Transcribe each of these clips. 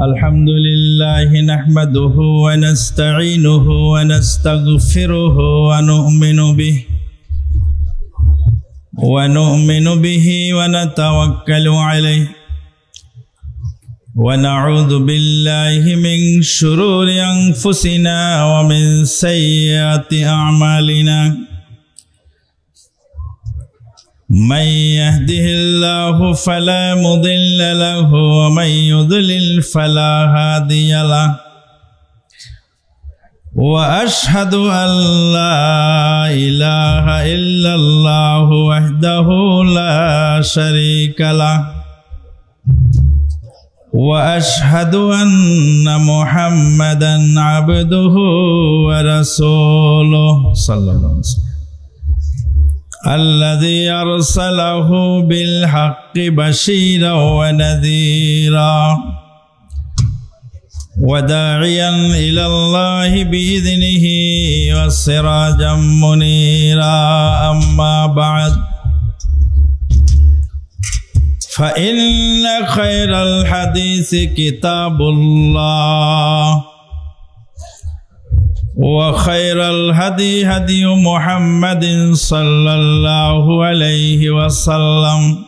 الحمد لله نحمده ونستعينه ونستغفره ونؤمن به ونتوكل عليه ونعوذ بالله من شرور أنفسنا ومن سيئات أعمالنا من يهده الله فلا مضل له ومن يضلل فلا هادي له وأشهد أن لا إله إلا الله وحده لا شريك له وأشهد أن محمدا عبده ورسوله صلى الله عليه وسلم الذي أرسله بالحق بشيرا ونذيرا وداعيا إلى الله بإذنه وسراجا منيرا أما بعد فإن خير الحديث كتاب الله وخير الهدي هدي محمد صلى الله عليه وسلم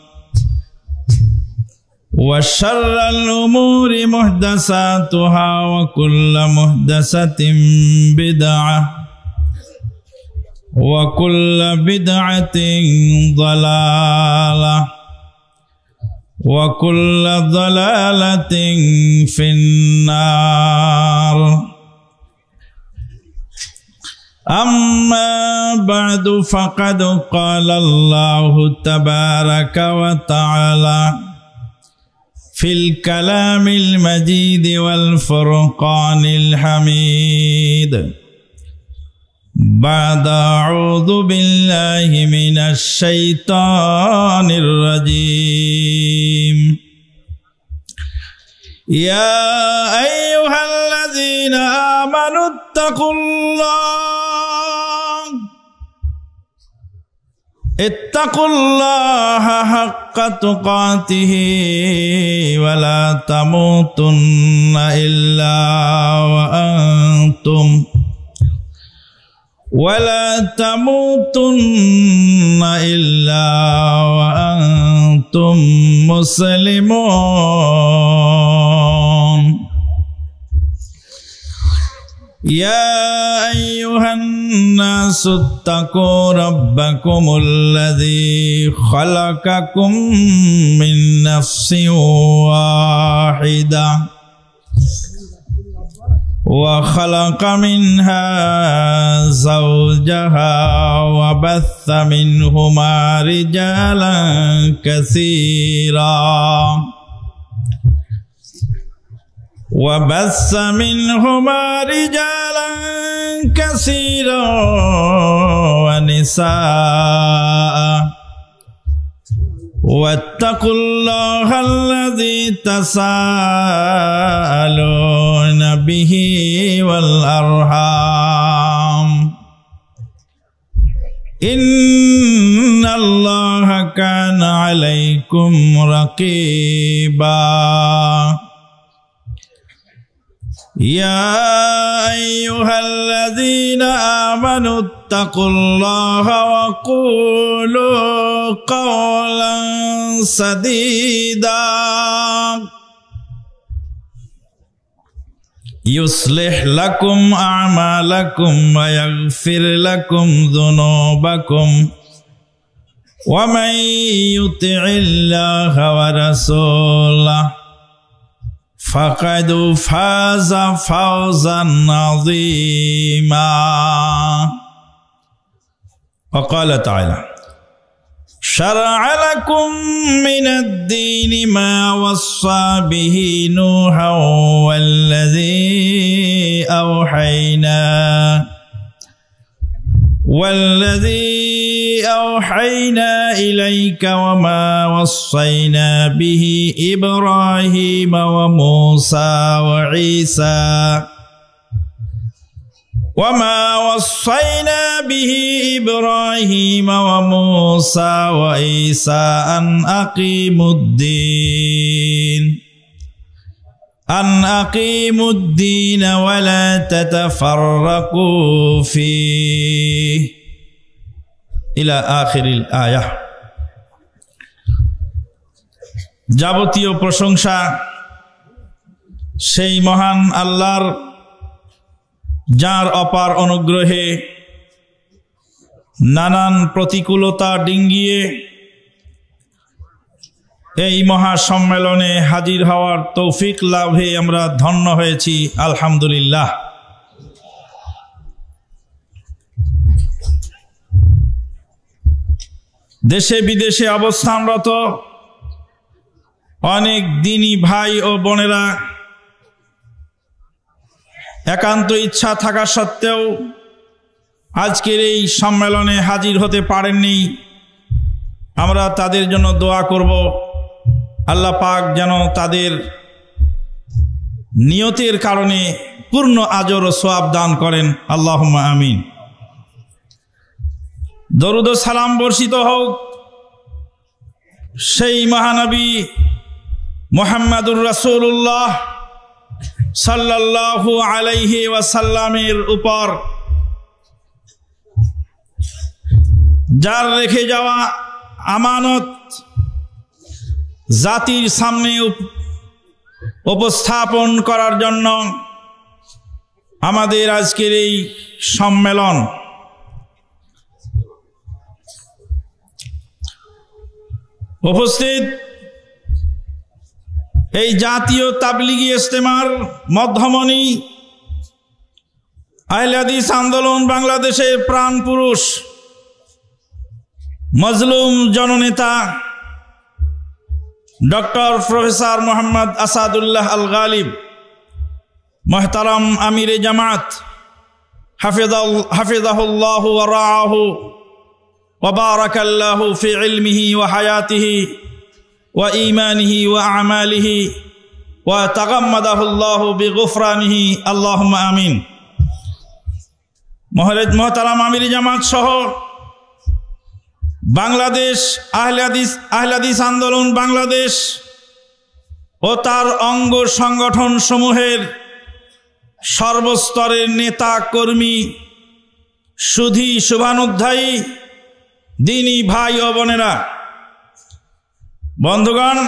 وشر الأمور محدثاتها وكل محدثة بدعة وكل بدعة ضلالة وكل ضلالة في النار أما بعد فقد قال الله تبارك وتعالى في الكلام المجيد والفرقان الحميد بعد أعوذ بالله من الشيطان الرجيم يا أيها الذين آمنوا اتقوا الله حق تقاته ولا تموتن إلا وأنتم مسلمون يا أيها الناس اتقوا ربكم الذي خلقكم من نفس واحدة وخلق منها زوجها وبث منهما رجالا كثيرا ونساء واتقوا الله الذي تساءلون به والأرحام إن الله كان عليكم رقيبا يا أيها الذين آمنوا اتقوا الله وقولوا قولا سديدا يصلح لكم أعمالكم ويغفر لكم ذنوبكم ومن يطع الله ورسوله فقد فاز فوزا عظيما وقال تعالى شرع لكم من الدين ما وصى به نوحا والذي أوحينا إليك وما وصينا به إبراهيم وموسى وعيسى وما وصينا به إبراهيم وموسى وعيسى أن أقيموا الدين আন আকিমুদ্দীন ওয়া লা তাতাফাররাকু ফীহি ইলা আখিরিল আয়াহ। যাবতীয় প্রশংসা সেই মহান আল্লাহর, যার অপার অনুগ্রহে নানান প্রতিকূলতা ডিঙ্গিয়ে এই মহা সম্মেলনে হাজির হওয়ার তৌফিক লাভে আমরা ধন্য হয়েছি, আলহামদুলিল্লাহ। দেশে বিদেশে অবস্থানরত অনেক দিনী ভাই ও বোনেরা একান্ত ইচ্ছা থাকা সত্ত্বেও আজকের এই সম্মেলনে হাজির হতে পারেননি। আমরা তাদের জন্য দোয়া করব, আল্লাহ পাক যেন তাদের নিয়তের কারণে পূর্ণ আজর ও সওয়াব দান করেন, আল্লাহুম্মা আমিন। দরুদ ও সালাম বর্ষিত হোক সেই মহানবী মুহাম্মাদুর রাসূলুল্লাহ সাল্লাল্লাহু আলাইহি ওয়াসাল্লামের উপর, যার রেখে যাওয়া আমানত জাতির সামনে উপস্থাপন করার জন্য আমাদের আজকের এই সম্মেলন। উপস্থিত এই জাতীয় তাবলিগি ইজতেমার মধ্যমণি, আহলে হাদিস আন্দোলন বাংলাদেশের প্রাণ পুরুষ, মজলুম জননেতা ডক্টর প্রফেসর মোহাম্মদ আসাদুল্লাহ আল গালিব, মোহতারাম আমিরে জামাত হাফিজাহুল্লাহু ওয়া রাআহু ওয়া বারাকাল্লাহু ফি ইলমিহি ওয়া হায়াতিহি ওয়া ঈমানিহি ওয়া আমালিহি ওয়া তাগাম্মাদাহুল্লাহু বিগুফরানিহি, আল্লাহুম্মা আমিন। মোহতারাম আমিরে জামাত সহ বাংলাদেশ আহলে হাদিস আন্দোলন বাংলাদেশ ও তার অঙ্গ সংগঠন সমূহের সর্বস্তরের নেতা কর্মী, সুধী শুভানুধ্যায়ী দিনী ভাই ও বোনেরা, বন্ধুগণ,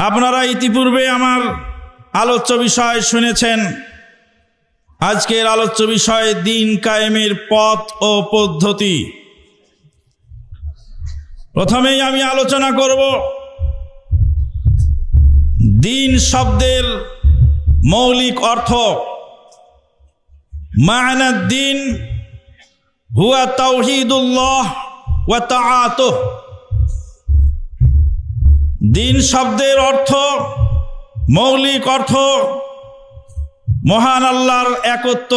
আপনারা ইতিপূর্বে আমার আলোচ্য বিষয় শুনেছেন। আজকের আলোচ্য বিষয় দ্বীন কায়েমের পথ ও পদ্ধতি। প্রথমেই আমি আলোচনা করব দ্বীন শব্দের মৌলিক অর্থ। মা'না দ্বীন হুয়া তাওহীদুল্লাহ ওয়া তাআতুহ। দ্বীন শব্দের অর্থ, মৌলিক অর্থ, মহান আল্লাহর একত্ব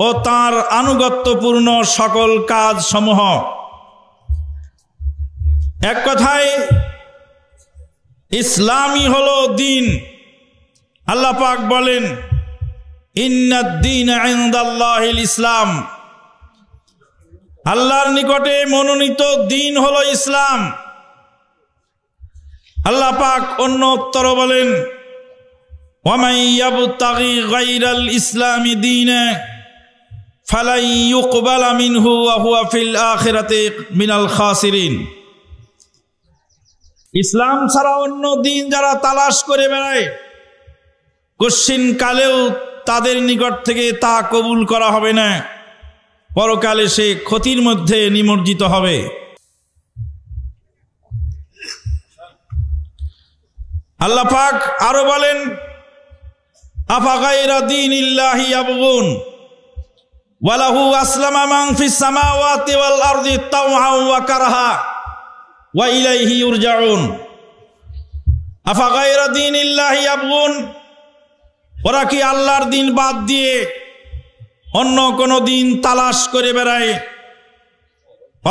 ও তাঁর আনুগত্যপূর্ণ সকল কাজ সমূহ। এক কথায় ইসলামই হলো দ্বীন। আল্লাহ পাক বলেন, ইন্নাদ-দীনা ইনদাল্লাহিল ইসলাম। আল্লাহর নিকটে মনোনীত দ্বীন হলো ইসলাম। আল্লাহ পাক অন্য উত্তর বলেন, ওয়ামান ইয়াবতাগি গায়রাল ইসলামি দীনা ফালাই ইউকবালা মিনহু ওয়া হুয়া ফিল আখিরাতি মিনাল খাসিরিন। ইসলাম ছাড়া অন্য দিন যারা তালাশ করে বেড়ায়, কশ্চিন কালেও তাদের নিকট থেকে তা কবুল করা হবে না, পরকালে সে ক্ষতির মধ্যে নিমজ্জিত হবে। আল্লাহ পাক আরো বলেন, আফা গায়রা দীনিল্লাহি ইয়াবগুন ওয়া লাহু আসলামা মান ফিস সামাওয়াতি ওয়াল আরদি তাওআন ওয়া কারহা ওয়া ইলাইহি ইউরজাউন। আফা গায়রা দীনিল্লাহি ইয়াবগুন, ওরা কি আল্লাহর দিন বাদ দিয়ে অন্য কোনো দিন তালাশ করে বেড়ায়,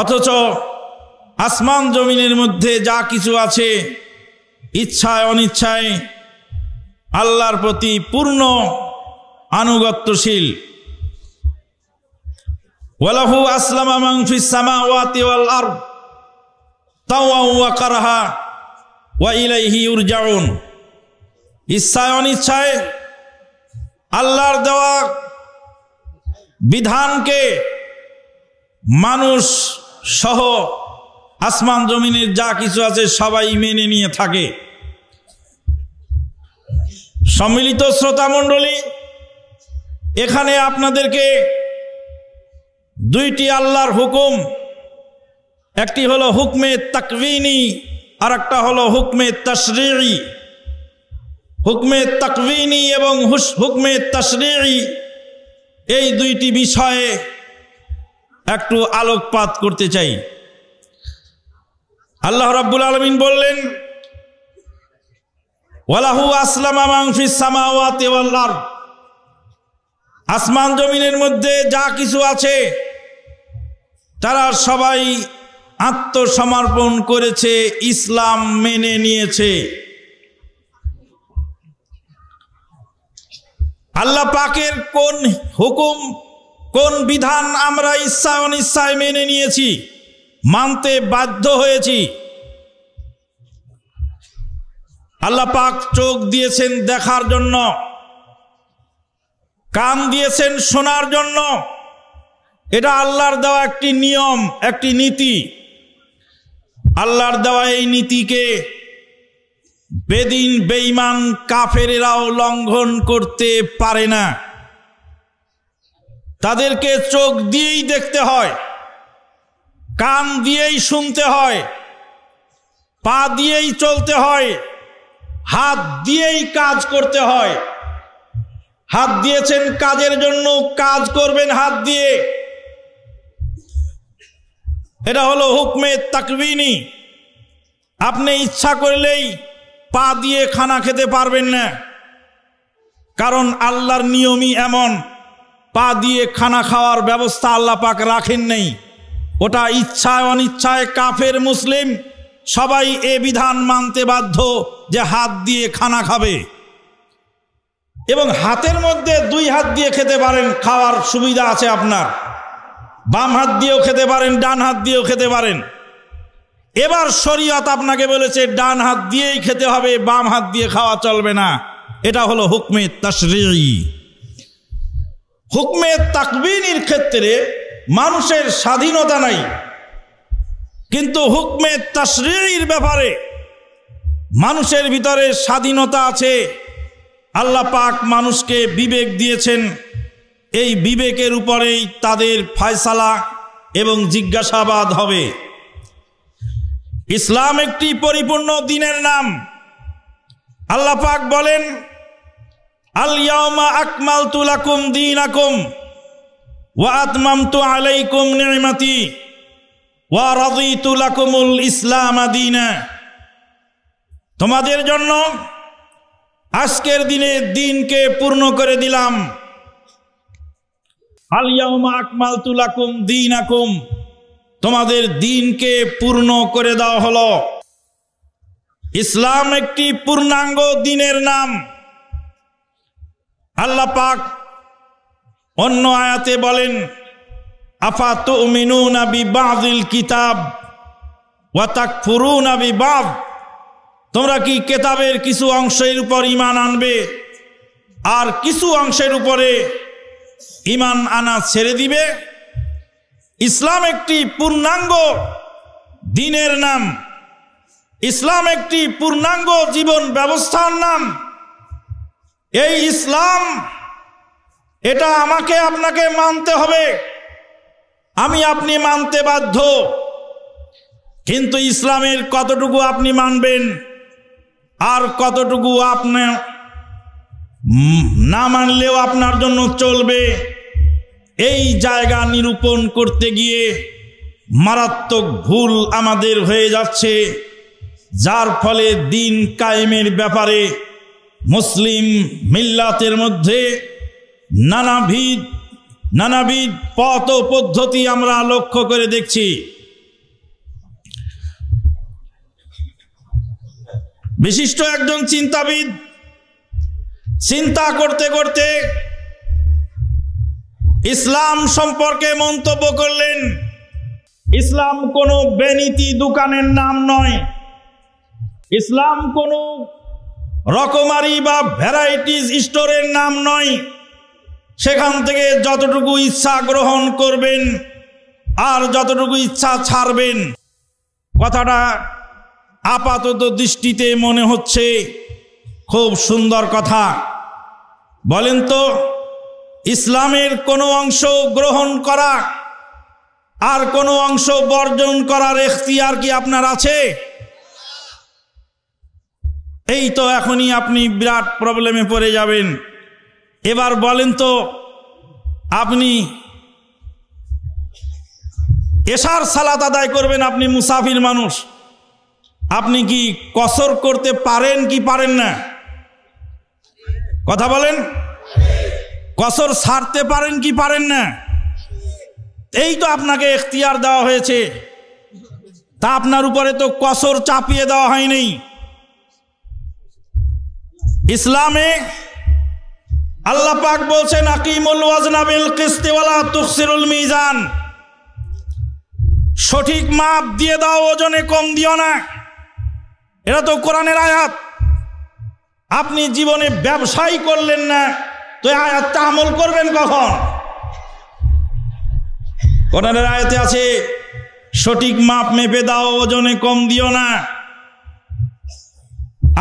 অথচ আসমান জমিনের মধ্যে যা কিছু আছে ইচ্ছায় অনিচ্ছায় আল্লাহর প্রতি পূর্ণ আনুগত্যশীল। ওয়ালাহু আসলামা মান ফিস সামাওয়াতি ওয়াল আরদ তাওআন ওয়া কারহা ওয়া ইলাইহি ইউরজাউন। ইচ্ছায় অনিচ্ছায় আল্লাহর দেওয়া বিধানকে মানুষ সহ আসমান জমিনের যা কিছু আছে সবাই মেনে নিয়ে থাকে। সম্মিলিত শ্রোতা মণ্ডলী, এখানে আপনাদেরকে দুইটি আল্লাহর হুকুম, একটি হলো হুকমে তাকওয়িনি আর একটা হলো হুকমে তাশরীঈ। হুকমে তাকওয়িনি এবং হুকমে তাশরীঈ এই দুইটি বিষয়ে একটু আলোকপাত করতে চাই। আল্লাহ রাব্বুল আলামিন বললেন, ওয়ালাহু আসলামা মান ফিস সামাওয়াতি ওয়াল আরদ, আসমান জমিনের মধ্যে যা কিছু আছে তারা সবাই আত্মসমর্পণ করেছে, ইসলাম মেনে নিয়েছে। আল্লাহ পাকের কোন হুকুম, কোন বিধান আমরা ইচ্ছা অনিচ্ছায় মেনে নিয়েছি, মানতে বাধ্য হয়েছি। আল্লাহ পাক চোখ দিয়েছেন দেখার জন্য, কান দিয়েছেন শোনার জন্য। এটা আল্লাহর দেওয়া একটি নিয়ম, একটি নীতি। আল্লাহর দেওয়া এই নীতিকে বেদিন বেঈমান কাফেরেরাও লঙ্ঘন করতে পারে না। তাদেরকে চোখ দিয়েই দেখতে হয়, কান দিয়েই শুনতে হয়, পা দিয়েই চলতে হয়, হাত দিয়েই কাজ করতে হয়। হাত দিয়েছেন কাজের জন্য, কাজ করবেন হাত দিয়ে। এটা হলো হুকমে তাকওয়িনি। আপনি ইচ্ছা করলেই পা দিয়ে খানা খেতে পারবেন না, কারণ আল্লাহর নিয়মই এমন। পা দিয়ে খানা খাওয়ার ব্যবস্থা আল্লাহ পাক রাখেন নেই। ওটা ইচ্ছায় অনিচ্ছায় কাফের মুসলিম সবাই এ বিধান মানতে বাধ্য যে হাত দিয়ে খানা খাবে। এবং হাতের মধ্যে দুই হাত দিয়ে খেতে পারেন, খাওয়ার সুবিধা আছে আপনার। বাম হাত দিয়েও খেতে পারেন, ডান হাত দিয়েও খেতে পারেন। এবার শরীয়ত আপনাকে বলেছে ডান হাত দিয়েই খেতে হবে, বাম হাত দিয়ে খাওয়া চলবে না। এটা হলো হুকমে তাশরীঈ। হুকমে তাকওয়িনির ক্ষেত্রে মানুষের স্বাধীনতা নাই, কিন্তু হুকমে তাশরীঈর ব্যাপারে মানুষের ভিতরে স্বাধীনতা আছে। আল্লাহ পাক মানুষকে বিবেক দিয়েছেন, এই বিবেকের উপরেই তাদের ফয়সালা এবং জিজ্ঞাসাবাদ হবে। ইসলাম একটি পরিপূর্ণ দ্বীনের নাম। আল্লাহ পাক বলেন, আল ইয়াউমা আকমালতু লাকুম দীনাকুম ওয়া আতমামতু আলাইকুম নি'মাতি ওয়া রাদিতু লাকুমুল ইসলাম দীনা। তোমাদের জন্য আজকের দিনে দিনকে পূর্ণ করে দিলাম। আল ইয়াউমা আকমালতু লাকুম দীনাকুম, তোমাদের দিনকে পূর্ণ করে দেওয়া হলো। ইসলাম একটি পূর্ণাঙ্গ দ্বীনের নাম। আল্লাহ পাক অন্য আয়াতে বলেন, আফা তুমিনুনা বিবাযিল কিতাব ওয়া তাকফুরুনা বিবায, তোমরা কি কিতাবের কিছু অংশের উপর ঈমান আনবে আর কিছু অংশের উপরে ঈমান আনা ছেড়ে দিবে? ইসলাম একটি পূর্ণাঙ্গ দ্বীনের নাম। ইসলাম একটি পূর্ণাঙ্গ জীবন ব্যবস্থার নাম। এই ইসলাম, এটা আমাকে আপনাকে মানতে হবে, আমি আপনি মানতে বাধ্য। কিন্তু ইসলামের কতটুকু আপনি মানবেন আর কতটুকু আপনি না মানলেও আপনার জন্য চলবে, এই জায়গা নিরূপণ করতে গিয়ে মারাত্মক ভুল আমাদের হয়ে যাচ্ছে, যার ফলে দিন কায়েমের ব্যাপারে মুসলিম মিল্লাতের মধ্যে নানাবিধ পথ ও পদ্ধতি আমরা লক্ষ্য করে দেখছি। বিশিষ্ট একজন চিন্তাবিদ চিন্তা করতে করতে ইসলাম সম্পর্কে মন্তব্য করলেন, ইসলাম কোনো বেনীতি দোকানের নাম নয়, ইসলাম কোনো রকমারি বা ভ্যারাইটিস স্টোরের নাম নয়। সেখান থেকে যতটুকু ইচ্ছা গ্রহণ করবেন আর যতটুকু ইচ্ছা ছাড়বেন। কথাটা আপাতত দৃষ্টিতে মনে হচ্ছে খুব সুন্দর কথা। বলেন তো, ইসলামের কোনো অংশ গ্রহণ করা আর কোনো অংশ বর্জন করার এখতিয়ার কি আপনার আছে? এই তো এখনই আপনি বিরাট প্রবলেমে পড়ে যাবেন। এবার বলেন তো, আপনি এশার সালাত আদায় করবেন, আপনি মুসাফির মানুষ, আপনি কি কসর করতে পারেন কি পারেন না? কথা বলেন, কসর ছাড়তে পারেন কি পারেন না? এই তো আপনাকে এখতিয়ার দেওয়া হয়েছে, তা আপনার উপরে তো কসর চাপিয়ে দেওয়া হয়নি। ইসলামে আল্লাহ পাক বলছেন, আকিমুল ওয়াজনা বিল কিসতি ওয়ালা তুখসিরুল মিজান, সঠিক মাপ দিয়ে দাও, ওজনে কম দিও না। এটা তো কোরআনের আয়াত। আপনি জীবনে ব্যবসাই করলেন না, তো এই আয়াতটা আমল করবেন কখন? কোরআনের আয়াতে আছে, সঠিক মাপ মেপে দাও, ওজনে কম দিও না।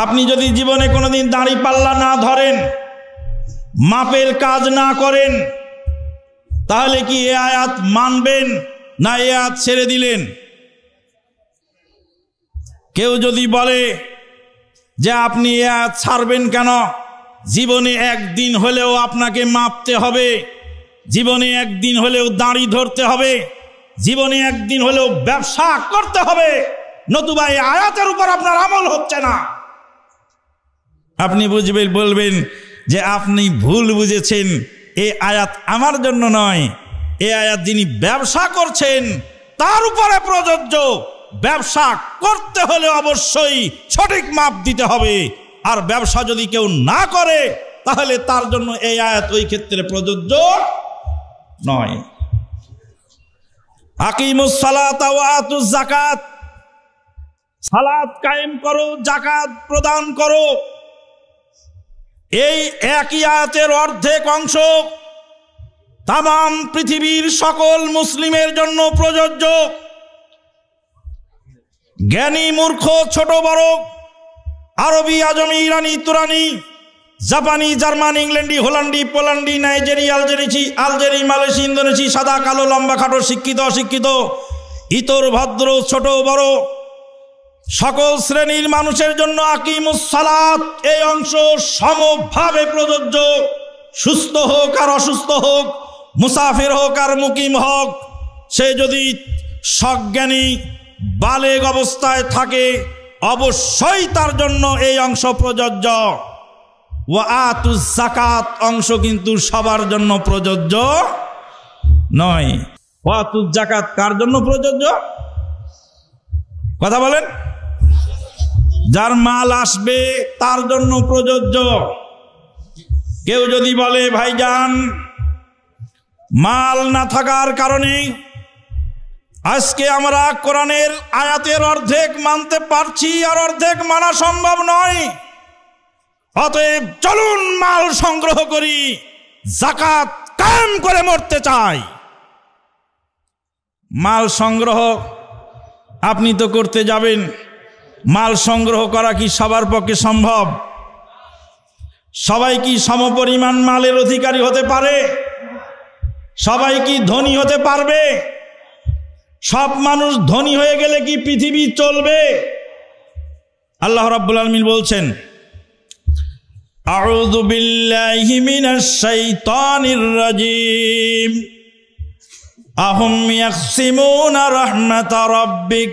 আপনি যদি জীবনে কোনোদিন দাড়ি পাল্লা না ধরেন, মাপের কাজ না করেন, তাহলে কি এ আয়াত মানবেন না এ আয়াত ছেড়ে দিলেন? কেউ যদি বলে যে আপনি এ আয়াত ছাড়বেন কেন, জীবনে একদিন হলেও আপনাকে মাপতে হবে, জীবনে একদিন হলেও দাড়ি ধরতে হবে, জীবনে একদিন হলেও ব্যবসা করতে হবে, নতুবা এই আয়াতের উপর আপনার আমল হচ্ছে না। আপনি বুঝবেন, বলবেন যে আপনি ভুল বুঝেছেন, এই আয়াত আমার জন্য নয়, এই আয়াত যিনি ব্যবসা করছেন তার উপরে প্রযোজ্য। ব্যবসা করতে হলে অবশ্যই সঠিক মাপ দিতে হবে, আর ব্যবসা যদি কেউ না করে তাহলে তার জন্য এই আয়াত ওই ক্ষেত্রে প্রযোজ্য নয়। আকিমুস সালাতা ওয়া আতুজ যাকাত, সালাত কায়েম করো, যাকাত প্রদান করো। এই একই আয়াতের অর্ধেক অংশ তামাম পৃথিবীর সকল মুসলিমের জন্য প্রযোজ্য। জ্ঞানী মূর্খ, ছোট বড়, আরবি, আজমি, ইরানি, তুরানি, জাপানি, জার্মান, ইংল্যান্ডি, হোল্যান্ডি, পোল্যান্ডি, নাইজেরি, আলজেরি, মালয়েশি, ইন্দোনেশি, সাদা কালো, লম্বা খাটো, শিক্ষিত অশিক্ষিত, ইতর ভদ্র, ছোট বড় সকল শ্রেণীর মানুষের জন্য আকিমুস সালাত এই অংশ সমভাবে প্রযোজ্য। সুস্থ হোক আর অসুস্থ হোক, মুসাফির হোক আর মুকিম হোক, সে যদি সজ্ঞানী বালেগ অবস্থায় থাকে অবশ্যই তার জন্য এই অংশ প্রযোজ্য। ওয়া আতুজ যাকাত অংশ কিন্তু সবার জন্য প্রযোজ্য নয়। ওয়া আতুজ যাকাত কার জন্য প্রযোজ্য? কথা বলেন। যার মাল আসবে তার জন্য প্রযোজ্য। কেউ যদি বলে ভাইজান মাল না থাকার কারণে আজকে আমরা কোরআনের আয়াতের অর্ধেক মানতে পারছি আর অর্ধেক মানা সম্ভব নয়, অতএব চলুন মাল সংগ্রহ করি, যাকাত কায়েম করে মরতে চাই। মাল সংগ্রহ আপনি তো করতে যাবেন, মাল সংগ্রহ করা কি সবার পক্ষে সম্ভব? সবাই কি সমপরিমাণ মালের অধিকারী হতে পারে? সবাই কি ধনী হতে পারবে? সব মানুষ ধনী হয়ে গেলে কি পৃথিবী চলবে? আল্লাহ রাব্বুল আলামিন বলছেন, আউযু বিল্লাহি মিনাশ শাইতানির রাজীম, আহুম ইয়াকসিমুনা রাহমাতা রাব্বিক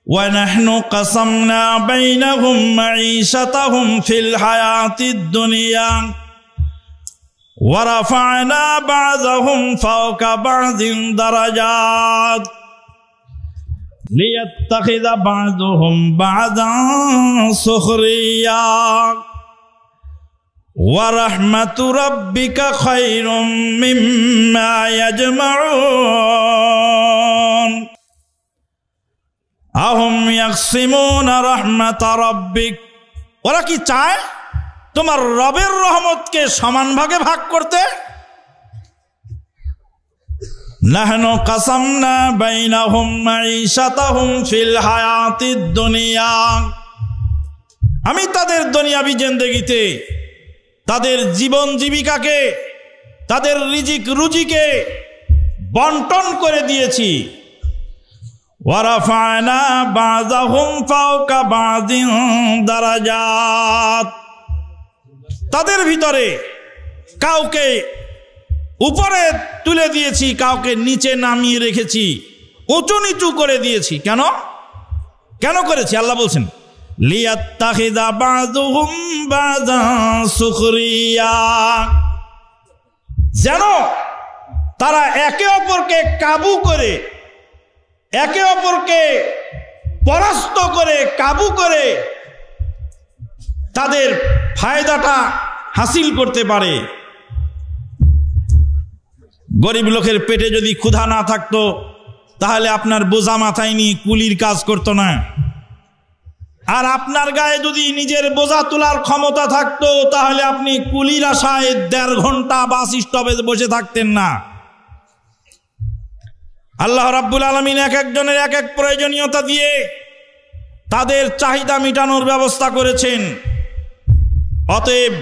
ওয়া নাহনু কাসামনা বাইনাহুম মাঈশাতাহুম ফিল হায়াতিদ দুনিয়া ওয়া রাফা'না বা'যাহুম ফাওকা বা'যিন দারাজাত লিয়াত্তাখিযা বা'যুহুম বা'যান সুখরিয়া ওয়া রাহমাতু রাব্বিকা খায়রুম মিম্মা ইয়াজমাউন। আহুম ইয়াকসিমুনা রাহমাতা রাব্বিক, ওরা কি চায় তোমার রবের রহমতকে সমান ভাগে ভাগ করতে? নাহনু কাসামনা বাইনাহুম মাঈশাতাহুম ফিল হায়াতিদ দুনিয়া, আমি তাদের দুনিয়াবি জিন্দেগিতে তাদের জীবন জীবিকাকে, তাদের রিজিক রুজিকে বন্টন করে দিয়েছি। ওয়ারাফা'না বা'যাহুম ফাওকা বা'যিন দারাজাত, তাদের ভিতরে কাউকে উপরে তুলে দিয়েছি, কাউকে নিচে নামিয়ে রেখেছি, উঁচু নিচু করে দিয়েছি। কেন কেন করেছি? আল্লাহ বলছেন লিয়াত্তাখিযা বা'যুহুম বা'যান সুখরিয়া, যেন তারা একে অপরকে কাবু করে, একে অপরকে পরাস্ত করে, কাবু করে তাদের ফায়দাটা হাসিল করতে পারে। গরিব লোকের পেটে যদি ক্ষুধা না থাকতো তাহলে আপনার বোঝা মাথায় নিয়ে কুলির কাজ করতো না। আর আপনার গায়ে যদি নিজের বোঝা তোলার ক্ষমতা থাকতো তাহলে আপনি কুলির আশায় 1.5 ঘন্টা বাস স্টপে বসে থাকতেন না। আল্লাহ রাব্বুল আলামিন এক একজনের এক এক প্রয়োজনীয়তা দিয়ে তাদের চাহিদা মেটানোর ব্যবস্থা করেছেন। অতএব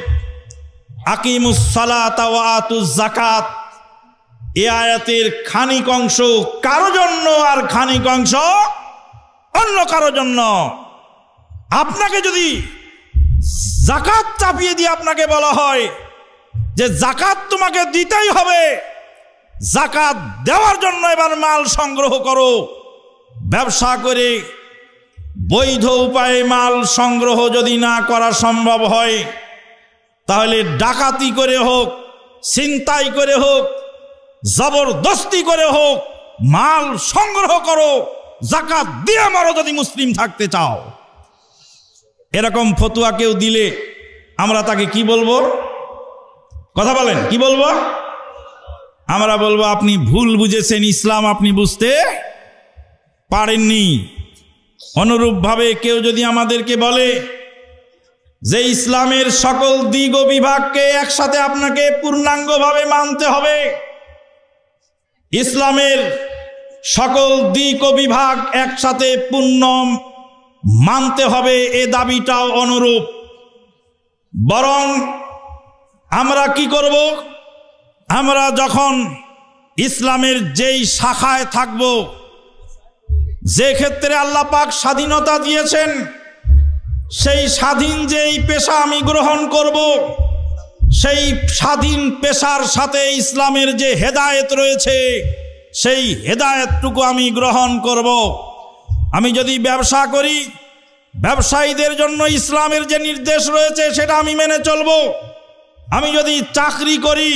আকিমুস সালাতা ওয়া আতুজ যাকাত, এই আয়াতের খানিক অংশ কারো জন্য আর খানিক অংশ অন্য কারো জন্য। আপনাকে যদি যাকাত চাপিয়ে দিয়ে আপনাকে বলা হয় যে যাকাত তোমাকে দিতেই হবে, যাকাত দেওয়ার জন্য এবার মাল সংগ্রহ করো, ব্যবসা করে বৈধ উপায়ে মাল সংগ্রহ যদি না করা সম্ভব হয় তাহলে ডাকাতি করে হোক, ছিনতাই করে হোক, জবরদস্তি করে হোক মাল সংগ্রহ করো, যাকাত দিয়ে মারো যদি মুসলিম থাকতে চাও। এরকম ফতোয়া কেউ দিলে আমরা তাকে কি বলবো? কথা বলেন, কি বলবো? আমরা বলবো আপনি ভুল বুঝেছেন, ইসলাম আপনি বুঝতে পারেননি। অনুরূপভাবে কেউ যদি আমাদেরকে বলে যে ইসলামের সকল দিক ও বিভাগকে একসাথে আপনাকে পূর্ণাঙ্গভাবে মানতে হবে, ইসলামের সকল দিক ও বিভাগ একসাথে পূর্ণ মানতে হবে, এ দাবিটাও অনুরূপ। বরং আমরা কি করব? আমরা যখন ইসলামের যেই শাখায় থাকব, যে ক্ষেত্রে আল্লাহ পাক স্বাধীনতা দিয়েছেন, সেই স্বাধীন যেই পেশা আমি গ্রহণ করব, সেই স্বাধীন পেশার সাথে ইসলামের যে হেদায়েত রয়েছে সেই হেদায়েতটুকু আমি গ্রহণ করব। আমি যদি ব্যবসা করি, ব্যবসায়ীদের জন্য ইসলামের যে নির্দেশ রয়েছে সেটা আমি মেনে চলব। আমি যদি চাকরি করি,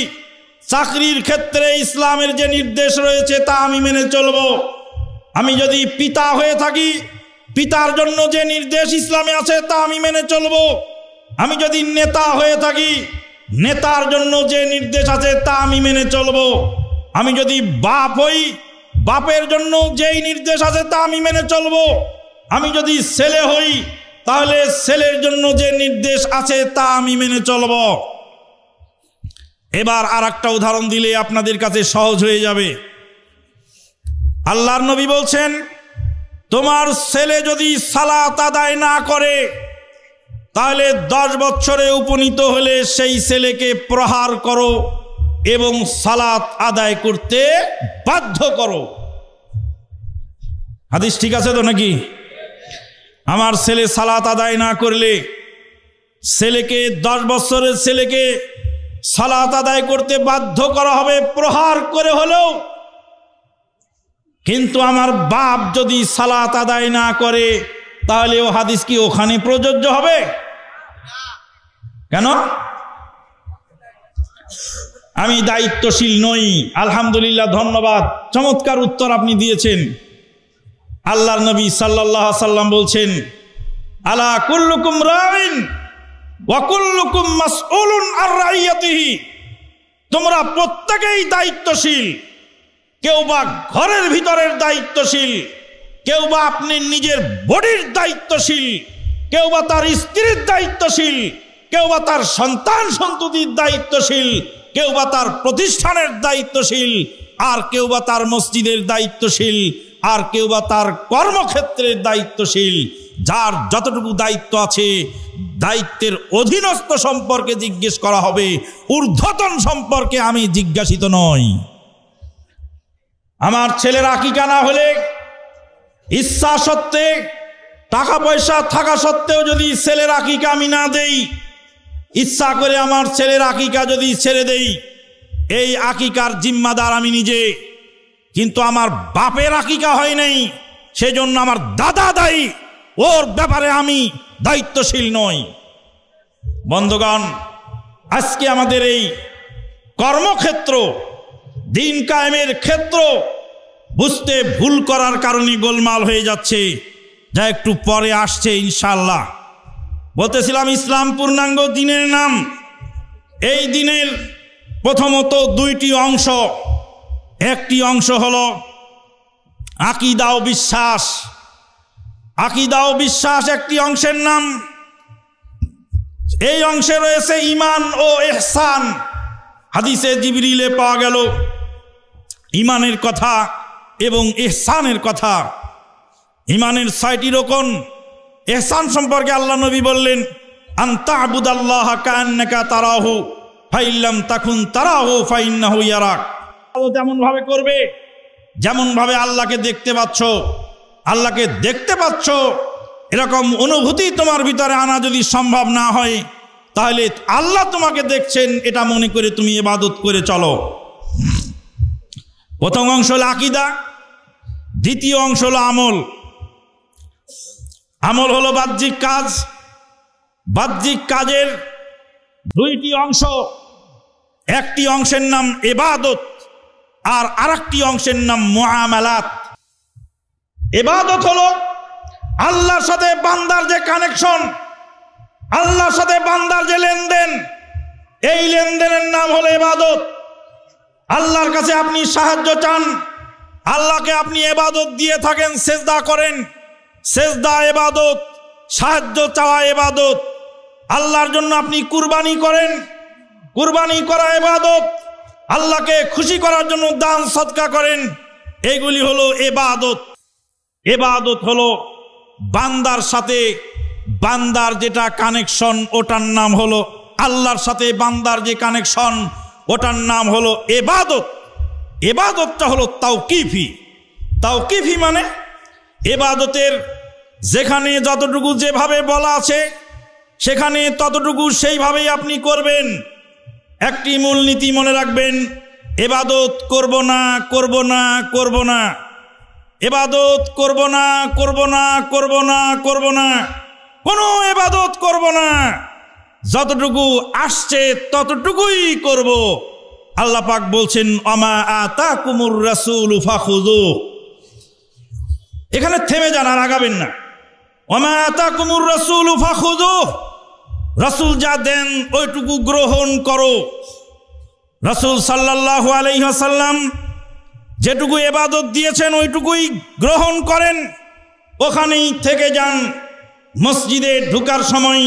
চাকরির ক্ষেত্রে ইসলামের যে নির্দেশ রয়েছে তা আমি মেনে চলব। আমি যদি পিতা হয়ে থাকি, পিতার জন্য যে নির্দেশ ইসলামে আছে তা আমি মেনে চলব। আমি যদি নেতা হয়ে থাকি, নেতার জন্য যে নির্দেশ আছে তা আমি মেনে চলব। আমি যদি বাপ হই, বাপের জন্য যেই নির্দেশ আছে তা আমি মেনে চলব। আমি যদি ছেলে হই তাহলে ছেলের জন্য যে নির্দেশ আছে তা আমি মেনে চলব। এবার আর একটা উদাহরণ দিলে আপনাদের কাছে সহজ হয়ে যাবে। আল্লাহর নবী বলছেন, তোমার ছেলে যদি সালাত আদায় না করে তাহলে 10 বছরে উপনীত হলে সেই ছেলেকে প্রহার করো এবং সালাত আদায় করতে বাধ্য করো। হাদিস ঠিক আছে তো নাকি? আমার ছেলে সালাত আদায় না করলে ছেলেকে 10 বছরের ছেলেকে সালাত আদায় করতে বাধ্য করা হবে, প্রহার করে হলেও। কিন্তু আমার বাপ যদি সালাত আদায় না করে তাহলে ও হাদিস কি ওখানে প্রযোজ্য হবে? কেন? আমি দায়িত্বশীল নই। আলহামদুলিল্লাহ, ধন্যবাদ, চমৎকার উত্তর আপনি দিয়েছেন। আল্লাহর নবী সাল্লাল্লাহু আলাইহি সাল্লাম বলছেন, আলা কুল্লুকুম রাইন ওয়া কুল্লুকুম মাসউলুন আর রাইয়াতিহি, তোমরা প্রত্যেকেই দায়িত্বশীল। কেউ বা ঘরের ভিতরের দায়িত্বশীল, কেউ বা আপনি নিজের বডির দায়িত্বশীল, কেউ বা তার স্ত্রীর দায়িত্বশীল, কেউ বা তার সন্তান সন্ততির দায়িত্বশীল, কেউ বা তার প্রতিষ্ঠানের দায়িত্বশীল, আর কেউ বা তার মসজিদের দায়িত্বশীল, আর কেউ বা তার কর্মক্ষেত্রের দায়িত্বশীল। যার যতটুকু দায়িত্ব আছে, দায়িত্বের অধীনস্থ সম্পর্কে জিজ্ঞেস করা হবে, ঊর্ধ্বতন সম্পর্কে আমি জিজ্ঞাসিত নই। আমার ছেলের আকিকা না হলে ইচ্ছা সত্ত্বে, টাকা পয়সা থাকা সত্ত্বেও যদি ছেলের আকিকা আমি না দেই, ইচ্ছা করে আমার ছেলের আকিকা যদি ছেড়ে দেই, এই আকিকার জিম্মাদার আমি নিজে। কিন্তু আমার বাপের আকিকা হয় নাই, সেজন্য আমার দাদা দায়ী, ওর ব্যাপারে আমি দায়িত্বশীল নই। বন্ধুগণ, আজকে আমাদের এই কর্মক্ষেত্র, দিন কায়েমের ক্ষেত্র বুঝতে ভুল করার কারণে গোলমাল হয়ে যাচ্ছে, যা একটু পরে আসছে ইনশাআল্লাহ। বলতেছিলাম ইসলাম পূর্ণাঙ্গ দিনের নাম। এই দিনের প্রথমত দুইটি অংশ। একটি অংশ হলো আকীদা ও বিশ্বাস। আকীদা ও বিশ্বাস একটি অংশের নাম। এই অংশে রয়েছে ঈমান ও ইহসান। হাদিসে জিবরিলে পাওয়া গেল ঈমানের কথা এবং ইহসানের কথা। ঈমানের 6টি রকম। ইহসান সম্পর্কে আল্লাহ নবী বললেন, আনতা আবুদাল্লাহ কাআন্নাকা তারাহু ফাইল্লাম তাকুন তারাহু ফাইন্নাহু ইয়ারাক। তেমন ভাবে করবে যেমন ভাবে আল্লাহকে দেখতে পাচ্ছ। আল্লাহকে দেখতে পাচ্ছ এরকম অনুভূতি তোমার ভিতরে আনা যদি সম্ভব না হয়, তাহলে আল্লাহ তোমাকে দেখছেন এটা মনে করে তুমি ইবাদত করে চলো। প্রথম অংশ হলো আকীদা, দ্বিতীয় অংশ হলো আমল। আমল হলো বাহ্যিক কাজ। বাহ্যিক কাজের দুইটি অংশ। একটি অংশের নাম ইবাদত, আর আরেকটি অংশের নাম মুআমালাত। ইবাদত হলো আল্লাহর সাথে বান্দার যে কানেকশন, আল্লাহর সাথে বান্দার যে লেনদেন, এই লেনদেনের নাম হলো ইবাদত। আল্লাহর কাছে আপনি সাহায্য চান, আল্লাহকে আপনি ইবাদত দিয়ে থাকেন, সেজদা করেন, সেজদা ইবাদত, সাহায্য চাওয়া ইবাদত। আল্লাহর জন্য আপনি কুরবানি করেন, কুরবানি করা ইবাদত। আল্লাহকে খুশি করার জন্য দান সদকা করেন, এগুলি হলো ইবাদত। ইবাদত হলো বান্দার সাথে বান্দার যেটা কানেকশন, ওটার নাম হলো আল্লাহর সাথে বান্দার যে কানেকশন, ওটার নাম হলো ইবাদত। ইবাদতটা হলো তাওকিফি। তাওকিফি মানে ইবাদতের যেখানে যতটুকু যেভাবে বলা আছে সেখানে ততটুকু সেইভাবেই আপনি করবেন। একটি মূলনীতি মনে রাখবেন, ইবাদত করব না, করব না, করব না, ইবাদত করব না, করব না, করব না, করব না, কোনো ইবাদত করব না। যতটুকু আসছে ততটুকুই করব। আল্লাহ পাক বলছেন, আমা আতাকুমুর রাসূলু ফাখুযু। এখানে থেমে যান, আর আগাবেন না। আমা আতাকুমুর রাসূলু ফাখুযু, রাসূল যা দেন ওইটুকু গ্রহণ করো। রাসূল সাল্লাল্লাহু আলাইহি ওয়াসাল্লাম যেটুকু ইবাদত দিয়েছেন ওইটুকুই গ্রহণ করেন, ওখানেই থেকে যান। মসজিদে ঢোকার সময়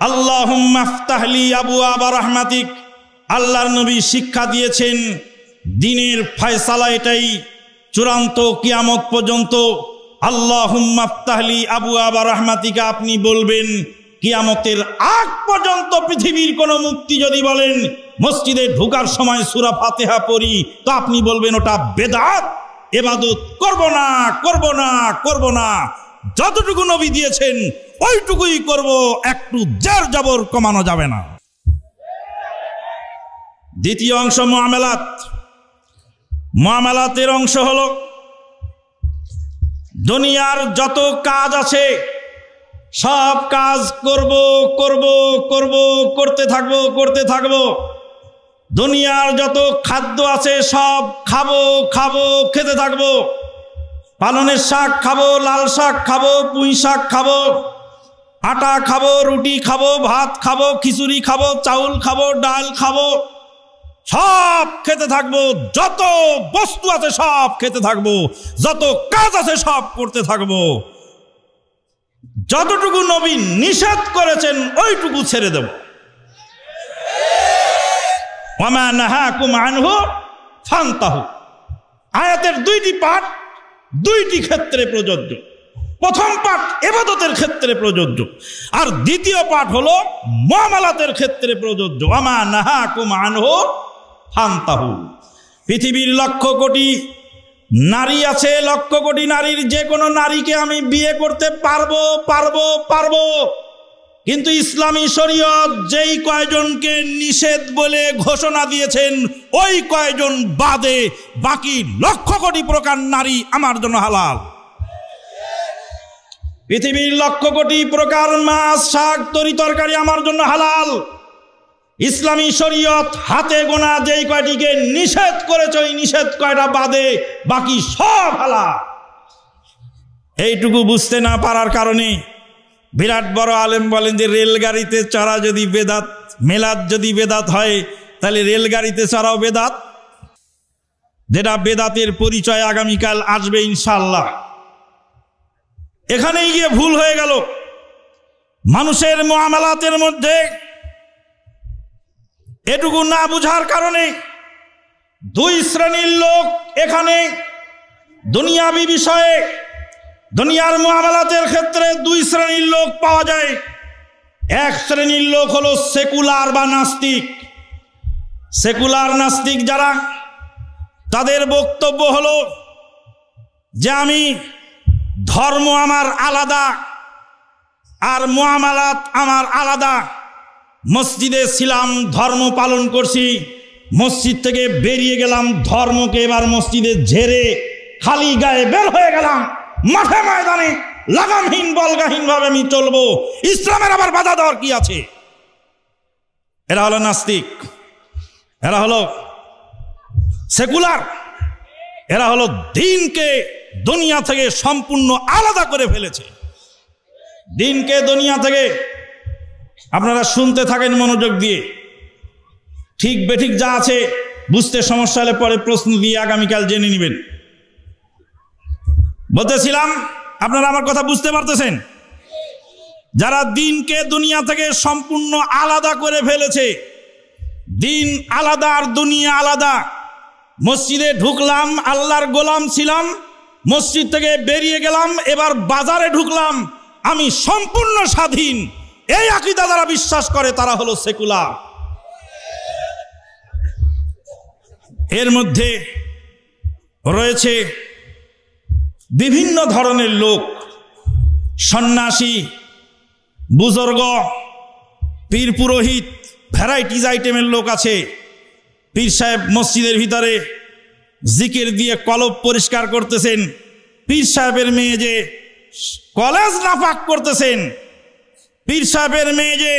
আল্লাহুম্মা ইফতাহলি আবওয়াবা রাহমাতিক, আল্লাহর নবী শিক্ষা দিয়েছেন দিনের ফয়সালা এটাই, চূড়ান্ত কিয়ামত পর্যন্ত আল্লাহুম্মা ইফতাহলি আবওয়াবা রাহমাতিকা আপনি বলবেন। কিয়ামতের আগ পর্যন্ত পৃথিবীর কোন মুক্তি যদি বলেন মসজিদে ঢোকার সময় সূরা ফাতিহা পড়ি, তো আপনি বলবেন ওটা বেদাত, ইবাদত করব না, করব না, করব না। যতটুকু নবী দিয়েছেন ওইটুকুই করব, একটু জের জবর কমানো যাবে না। দ্বিতীয় অংশ মুআমালাত। মুআমালাতের অংশ হলো দুনিয়ার যত কাজ আছে সব কাজ করব, করব, করব, করতে থাকবো, করতে থাকবো। দুনিয়ার যত খাদ্য আছে সব খাবো, খাবো, খেতে থাকবো। পালনের শাক খাবো, লাল শাক খাবো, পুঁই শাক খাবো, আটা খাবো, রুটি খাবো, ভাত খাবো, খিচুড়ি খাবো, চাউল খাবো, ডাল খাবো, সব খেতে থাকবো। যত বস্তু আছে সব খেতে থাকবো, যত কাজ আছে সব করতে থাকবো। যতটুকু নবী নিষেধ করেছেন ওইটুকু ছেড়ে দেব। ওয়া মা নাহাকুম আনহু ফান্তাহু। আয়াতের দুইটি পাঠ দুইটি ক্ষেত্রে প্রযোজ্য। প্রথম পাঠ ইবাদতের ক্ষেত্রে প্রযোজ্য, আর দ্বিতীয় পাঠ হলো মুআমালাতের ক্ষেত্রে প্রযোজ্য। ওয়া মা নাহাকুম আনহু ফান্তাহু। পৃথিবীর লক্ষ কোটি নারী আছে, লক্ষ কোটি নারীর যে কোনো নারীকে আমি বিয়ে করতে পারবো, কিন্তু ইসলামী শরীয়ত যেই কয়জনকে নিষেধ বলে ঘোষণা দিয়েছেন ওই কয়জন বাদে বাকি লক্ষ কোটি প্রকার নারী আমার জন্য হালাল। পৃথিবীর লক্ষ কোটি প্রকার মাছ, শাক, তরি তরকারি আমার জন্য হালাল। ইসলামী শরীয়ত হাতে গোনা যেই কয়টিকে নিষেধ করেছে ওই নিষেধ কয়টা বাদে বাকি সব হালাল। এইটুকু বুঝতে না পারার কারণে বিরাট বড় আলেম বলেন যে রেলগাড়িতে চড়া যদি বেদাত, মেলাদ যদি বেদাত হয় তাহলে রেলগাড়িতে চড়াও বেদাত, যেটা বেদাতের পরিচয় আগামীকাল আসবে ইনশাআল্লাহ। এখানেই গিয়ে ভুল হয়ে গেল। মানুষের মুআমালাতের মধ্যে এটুকু না বুঝার কারণে দুই শ্রেণীর লোক এখানে দুনিয়াবি বিষয়ে, দুনিয়ার মুআমালাতের ক্ষেত্রে দুই শ্রেণীর লোক পাওয়া যায়। এক শ্রেণীর লোক হলো সেকুলার বা নাস্তিক। সেকুলার নাস্তিক যারা, তাদের বক্তব্য হলো যে আমি ধর্ম আমার আলাদা আর মুআমালাত আমার আলাদা। মসজিদে ছিলাম, ধর্ম পালন করছি, মসজিদ থেকে বেরিয়ে গেলাম, ধর্মকে এবার মসজিদে ঝেড়ে খালি গায়ে বের হয়ে গেলাম, মাঠে ময়দানে লাগামহীন বলগাহীন ভাবে আমি চলবো, ইসলামের আবার বাধা দেওয়ার কি আছে? এরা হলো নাস্তিক, এরা হলো সেকুলার, এরা হলো দ্বীনকে দুনিয়া থেকে সম্পূর্ণ আলাদা করে ফেলেছে। দ্বীনকে দুনিয়া থেকে, আপনারা শুনতে থাকেন মনোযোগ দিয়ে, ঠিক বেঠিক যা আছে বুঝতে সমস্যা হলে পরে প্রশ্ন দিয়ে আগামীকাল জেনে নেবেন। বলতেছিলাম, আপনারা আমার কথা বুঝতে পারতেছেন? যারা দ্বীনকে দুনিয়া থেকে সম্পূর্ণ আলাদা করে ফেলেছে, দ্বীন আলাদা আর দুনিয়া আলাদা। মসজিদে ঢুকলাম, আল্লাহর গোলাম ছিলাম, মসজিদ থেকে বেরিয়ে গেলাম, এবার বাজারে ঢুকলাম, আমি সম্পূর্ণ স্বাধীন। এই আকীদা যারা বিশ্বাস করে তারা হলো সেকুলার। এর মধ্যে রয়েছে বিভিন্ন ধরনের লোক, সন্ন্যাসী, বুজুর্গ, পীর পুরোহিত, ভ্যারাইটিজ আইটেমের লোক আছে। পীর সাহেব মসজিদের ভিতরে জিকির দিয়ে কলব পরিষ্কার করতেছেন, পীর সাহেবের মেয়ে যে কলেজ নাপাক করতেছেন, পীর সাহেবের মেয়ে যে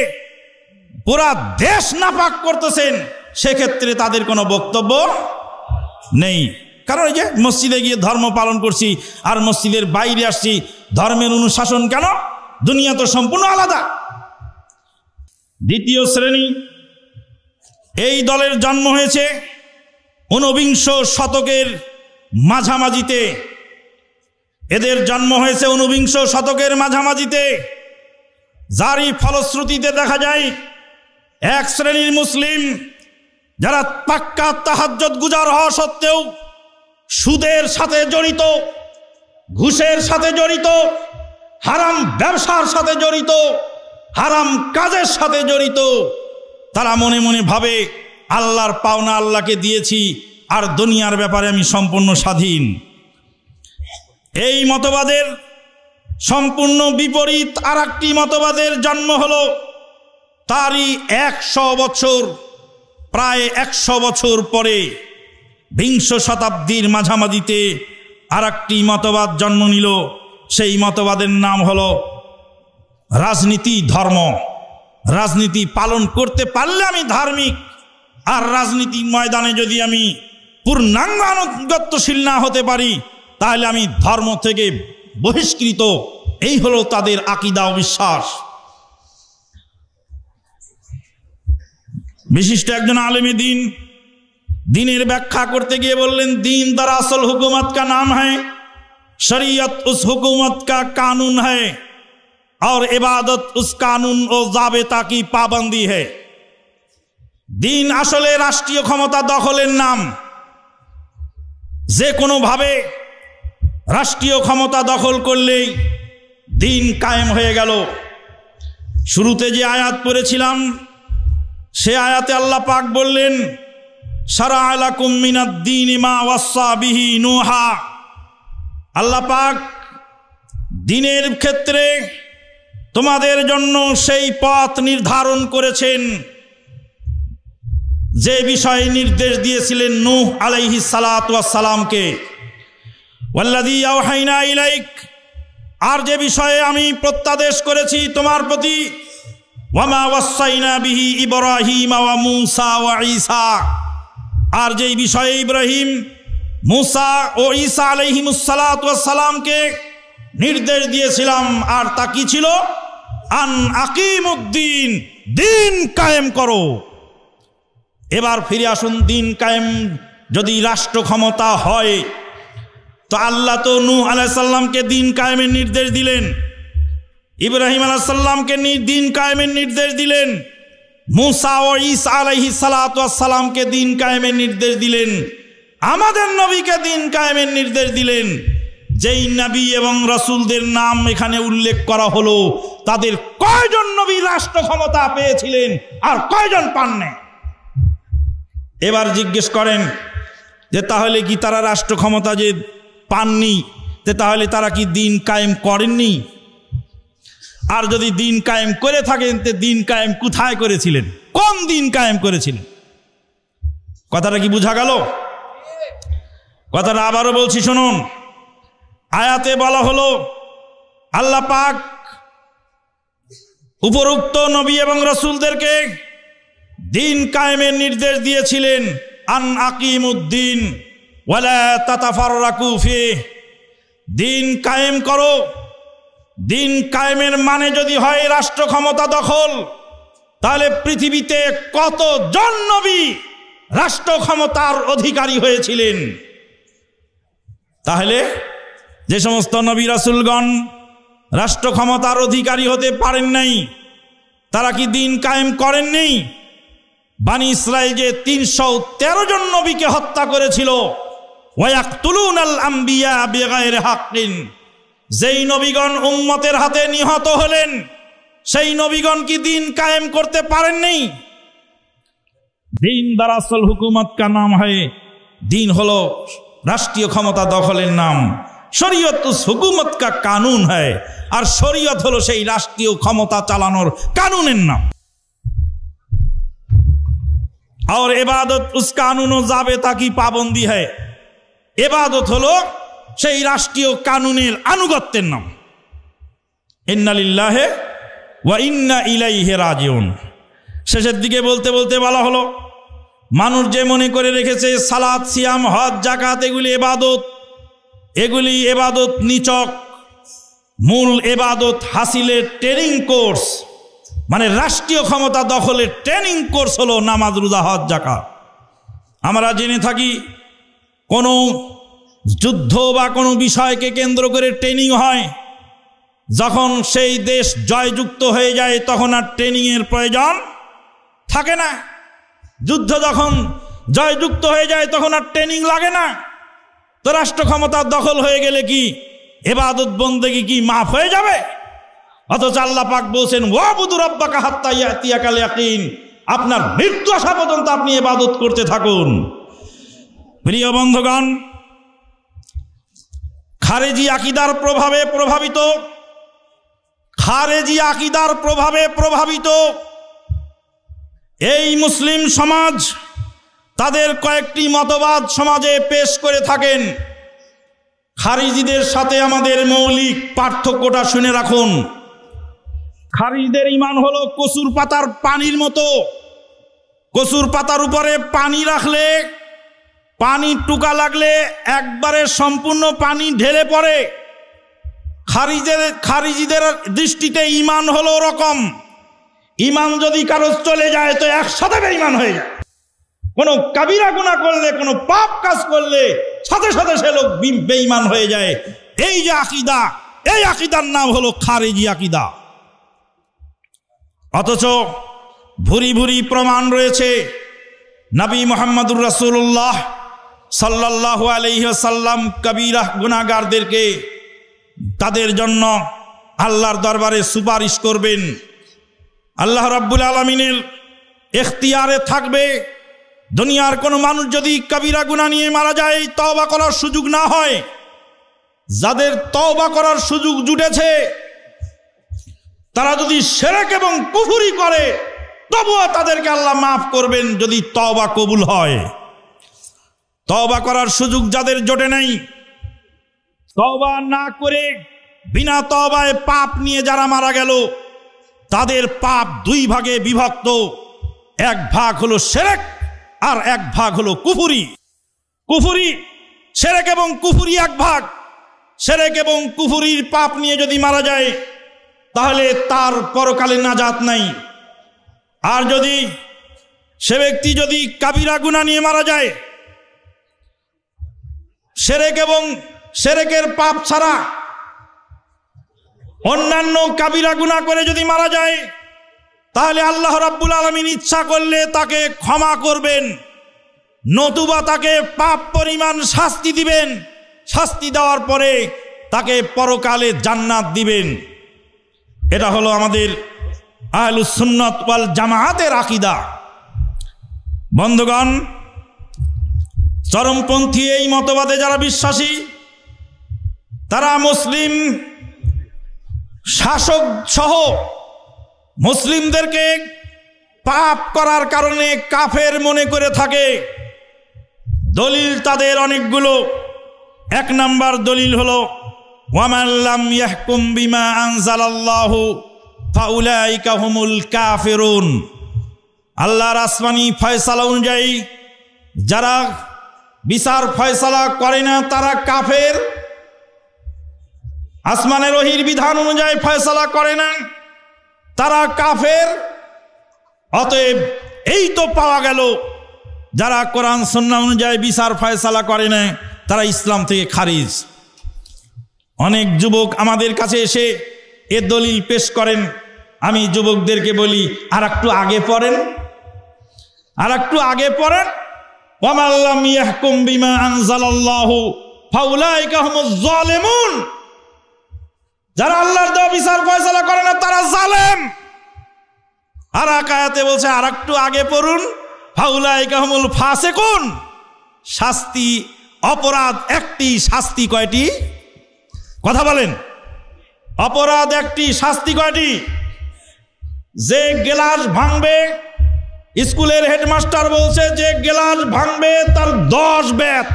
পুরা দেশ নাপাক করতেছেন, সেক্ষেত্রে তাদের কোনো বক্তব্য নেই। কারণ এই যে মসজিদে গিয়ে ধর্ম পালন করছি আর মসজিদের বাইরে আসছি, ধর্মের অনুশাসন কেন? দুনিয়া তো সম্পূর্ণ আলাদা। দ্বিতীয় শ্রেণী, এই দলের জন্ম হয়েছে ঊনবিংশ শতকের মাঝামাঝিতে। এদের জন্ম হয়েছে ঊনবিংশ শতকের মাঝামাঝিতে, যারই ফলশ্রুতিতে দেখা যায় এক শ্রেণীর মুসলিম যারা পাক্কা তাহাজ্জুদ গুজার হওয়া সত্ত্বেও সুদের সাথে জড়িত, ঘুষের সাথে জড়িত, হারাম ব্যবসার সাথে জড়িত, হারাম কাজের সাথে জড়িত, তারা মনে মনে ভাবে আল্লাহর পাওনা আল্লাহকে দিয়েছি আর দুনিয়ার ব্যাপারে আমি সম্পূর্ণ স্বাধীন। এই মতবাদের সম্পূর্ণ বিপরীত আর একটি মতবাদের জন্ম হলো তারই 100 বছর, প্রায় 100 বছর পরে বিংশ শতাব্দীর মাঝামাঝিতে আর একটি মতবাদ জন্ম নিল। সেই মতবাদের নাম হলো রাজনীতি ধর্ম। রাজনীতি পালন করতে পারলে আমি ধার্মিক, আর রাজনীতি ময়দানে যদি আমি পূর্ণাঙ্গ আনুগত্যশীল না হতে পারি তাহলে আমি ধর্ম থেকে বহিষ্কৃত। এই হলো তাদের আকীদা ও বিশ্বাস। বিশিষ্ট একজন আলেমে দ্বীন দ্বীনের ব্যাখ্যা করতে গিয়ে বললেন, दीन दरअसल हुकूमत का नाम है, शरीयत उस हुकूमत का कानून है, और इबादत उस कानून और जाबता की पाबंदी है। দিন আসলে রাষ্ট্রীয় ক্ষমতা দখলের নাম। যে কোনো ভাবে রাষ্ট্রীয় ক্ষমতা দখল করলেই দিন কায়েম হয়ে গেল। শুরুতে যে আয়াত পড়েছিলাম সে আয়াতে আল্লাহ পাক বললেন, শারা'a লাকুম মিনাদ-দীনি মা ওয়াসসা বিহি নূহা। আল্লাহ পাক দ্বীনের ক্ষেত্রে তোমাদের জন্য সেই পথ নির্ধারণ করেছেন যে বিষয়ে নির্দেশ দিয়েছিলেন নূহ আলাইহিস সালাতু ওয়াস সালামকে। ওয়াল্লাযী আওহাইনা ইলাইক, আর যে বিষয়ে আমি প্রত্যাদেশ করেছি তোমার প্রতি, ওয়ামা ওয়াসাইনা বিহি ইব্রাহিম ওয়া মূসা ওয়া ঈসা, আর যেই বিষয়ে ইব্রাহিম, মূসা ও ঈসা আলাইহিমুস সালাতু ওয়াস সালামকে নির্দেশ দিয়েছিলাম। আর তা কি ছিল? আন আকিমুদ্দিন, দিন কায়েম করো। এবার ফিরে আসুন, দিন কায়েম যদি রাষ্ট্র ক্ষমতা হয় তো আল্লাহ তো নূহ আলাইহিস সালামকে দিন কায়েমের নির্দেশ দিলেন, ইব্রাহিম আলাইহিস সালামকে দিন কায়েমের নির্দেশ দিলেন, মূসা ও ঈসা আলাইহিস সালাতু ওয়াস সালামকে দিন কায়েমের নির্দেশ দিলেন, আমাদের নবীকে দিন কায়েমের নির্দেশ দিলেন। যেই নবী এবং রাসূলদের নাম এখানে উল্লেখ করা হলো তাদের কয়জন নবী রাষ্ট্র ক্ষমতা পেয়েছিলেন আর কয়জন পাননি? এবার জিজ্ঞেস করেন যে তাহলে কি তারা রাষ্ট্র ক্ষমতা যে পাননি তাহলে তারা কি দিন কায়েম করেননি? আর যদি দিন কায়েম করে থাকেন তে দিন কায়েম কোথায় করেছিলেন? কোন দিন কায়েম করেছিলেন? কথাটা কি বোঝা গেল? কথাটা আবারও বলছি শুনুন। আয়াতে বলা হলো আল্লাহ পাক উপরোক্ত নবী এবং রাসূলদেরকে দিন কায়েমের নির্দেশ দিয়েছিলেন, আন আকিমুদ্দিন ওয়ালা তাতাফাররাকু ফিহি, দিন কায়েম করো। দিন কায়েমের মানে যদি হয় রাষ্ট্র ক্ষমতা দখল, তাহলে পৃথিবীতে কতজন নবী রাষ্ট্র ক্ষমতার অধিকারী হয়েছিলেন? তাহলে যে সমস্ত নবী রাসূলগণ রাষ্ট্র ক্ষমতার অধিকারী হতে পারেন নাই তারা কি দিন কায়েম করেননি? বানি ইসরাইল যে 313 জন নবীকে হত্যা করেছিল, ওয়ায়াকতুলুনাল আম্বিয়া বিগাইরি হাক্কিন, যেই নবীগণ উম্মতের হাতে নিহত হলেন সেই নবীগণ কি দিন কায়েম করতে পারেননি? দিন দরাসল হুকুমত কা নাম হয়, দিন হলো রাষ্ট্রীয় ক্ষমতা দখলের নাম। শরীয়ত উস হুকুমত কা কানুন হয়, আর শরীয়ত হলো সেই রাষ্ট্রীয় ক্ষমতা চালানোর কানুনের নাম। और इबादत उस कानून और जाबता की पाबंदी है। इबादत হলো সেই রাষ্ট্রীয় কানুনের আনুগত্যের নাম। ইন্না লিল্লাহি ওয়া ইন্না ইলাইহি রাজিউন। শেষের দিকে বলতে বলতে বলা হলো মানুষ যে মনে করে রেখেছে সালাত, সিয়াম, হজ, যাকাত এগুলি ইবাদত, এগুলি ইবাদত নিচক। মূল ইবাদত হাসিলের ট্রেনিং কোর্স, মানে রাষ্ট্রীয় ক্ষমতা দখলের ট্রেনিং কোর্স হলো নামাজ, রোজা, হজ, যাকাত। আমরা জেনে থাকি কোনো যুদ্ধ বা কোনো বিষয়কে কেন্দ্র করে ট্রেনিং হয়, যখন সেই দেশ জয়যুক্ত হয়ে যায় তখন আর ট্রেনিংয়ের প্রয়োজন থাকে না। যুদ্ধ যখন জয়যুক্ত হয়ে যায় তখন আর ট্রেনিং লাগে না। তো রাষ্ট্র ক্ষমতা দখল হয়ে গেলে কি ইবাদত বন্দেগী কি মাফ হয়ে যাবে? অথচ আল্লাহ পাক বলছেন ওয়াবুদু রাব্বাকা হাত্তা ইয়াতিয়াকাল ইয়াকিন, আপনার মৃত্যু আসা পর্যন্ত আপনি ইবাদত করতে থাকুন। প্রিয় বন্ধুগণ, খারেজি আকীদার প্রভাবে প্রভাবিত এই মুসলিম সমাজ তাদের কয়েকটি মতবাদ সমাজে পেশ করে থাকেন। খারিজিদের সাথে আমাদের মৌলিক পার্থক্যটা শুনে রাখুন। খারিজদের ঈমান হলো কচুর পাতার পানির মতো। কচুর পাতার উপরে পানি রাখলে, পানির টুকা লাগলে একবারে সম্পূর্ণ পানি ঢেলে পড়ে। খারিজিদের দৃষ্টিতে ঈমান হলো ওরকম। ঈমান যদি কারো চলে যায় তো একসাথে বেঈমান হয়ে যায়। কোনো কাবিরা গুনাহ করলে, কোনো পাপ কাজ করলে সাথে সাথে সে লোক বেঈমান হয়ে যায়। এই যে আকীদা, এই আকীদার নাম হলো খারিজি আকীদা। অথচ ভুরি ভুরি প্রমাণ রয়েছে নবী মুহাম্মদুর রাসূলুল্লাহ সাল্লাল্লাহু আলাইহি ওয়াসাল্লাম কবিরা গুনাহগারদেরকে তাদের জন্য আল্লাহর দরবারে সুপারিশ করবেন। আল্লাহ রাব্বুল আলামিনের ইখতিয়ারে থাকবে দুনিয়ার কোনো মানুষ যদি কবিরা গুনাহ নিয়ে মারা যায়, তওবা করার সুযোগ না হয়, যাদের তওবা করার সুযোগ জুটেছে তারা যদি শিরক এবং কুফরি করে তবুও তাদেরকে আল্লাহ মাফ করবেন যদি তওবা কবুল হয়। তওবা করার সুযোগ যাদের জোটে নাই, তওবা না করে বিনা তওবায় পাপ নিয়ে যারা মারা গেল, তাদের পাপ দুই ভাগে বিভক্ত। এক ভাগ হলো শিরক আর এক ভাগ হলো কুফরি। কুফরি, শিরক এবং কুফরি এক ভাগ। শিরক এবং কুফরির পাপ নিয়ে যদি মারা যায় তাহলে তার পরকালে নাজাত নাই। আর যদি সে ব্যক্তি যদি কাবিরা গুনাহ নিয়ে মারা যায়, শিরক এবং শিরকের পাপ ছাড়া অন্যান্য কাবিরা গুনাহ করে যদি মারা যায়, তাহলে আল্লাহ রাব্বুল আলামিন ইচ্ছা করলে তাকে ক্ষমা করবেন, নতুবা তাকে পাপ পরিমাণ শাস্তি দিবেন। শাস্তি দেওয়ার পরে তাকে পরকালে জান্নাত দিবেন। এটা হলো আমাদের আহলুস সুন্নাত ওয়াল জামাআতের আকীদা। বন্ধুগণ, চরমপন্থী এই মতবাদে যারা বিশ্বাসী, তারা মুসলিম শাসক সহ মুসলিমদেরকে পাপ করার কারণে কাফের মনে করে থাকে। দলিল তাদের অনেকগুলো। এক নাম্বার দলিল হলো ওয়ামান লাম ইয়াহকুম বিমা আনজালাল্লাহু ফাউলাইকা হুমুল কাফিরুন। আল্লাহর আসমানি ফয়সালা অনুযায়ী যারা বিচার ফয়সালা করে না তারা কাফের। আসমানের ওহীর বিধান অনুযায়ী ফয়সালা করে না তারা কাফের। অতএব এই তো পাওয়া গেল যারা কোরআন সুন্নাহ অনুযায়ী বিচার ফয়সালা করে না তারা ইসলাম থেকে খারিজ। অনেক যুবক আমাদের কাছে এসে এ দলিল পেশ করেন। আমি যুবকদেরকে বলি, আর একটু আগে পড়েন, আর একটু আগে পড়েন। ওয়ামান লাম ইয়াহকুম বিমা আনজালাল্লাহু ফাউলাইকা হুমুজ জালিমুন। যারা আল্লাহর দেওয়া বিচার ফয়সালা করে না তারা জালেম। আর আয়াতে বলছে আর একটু আগে পড়ুন, ফাউলাইকা হুমুল ফাসিকুন। শাস্তি, অপরাধ একটি, শাস্তি কয়টি? কথা বলেন। অপরাধ একটি, শাস্তি কয়টি? যে গ্লাস ভাঙবে, স্কুলের হেডমাস্টার বলছে যে গ্লাস ভাঙবে তার 10 বেত।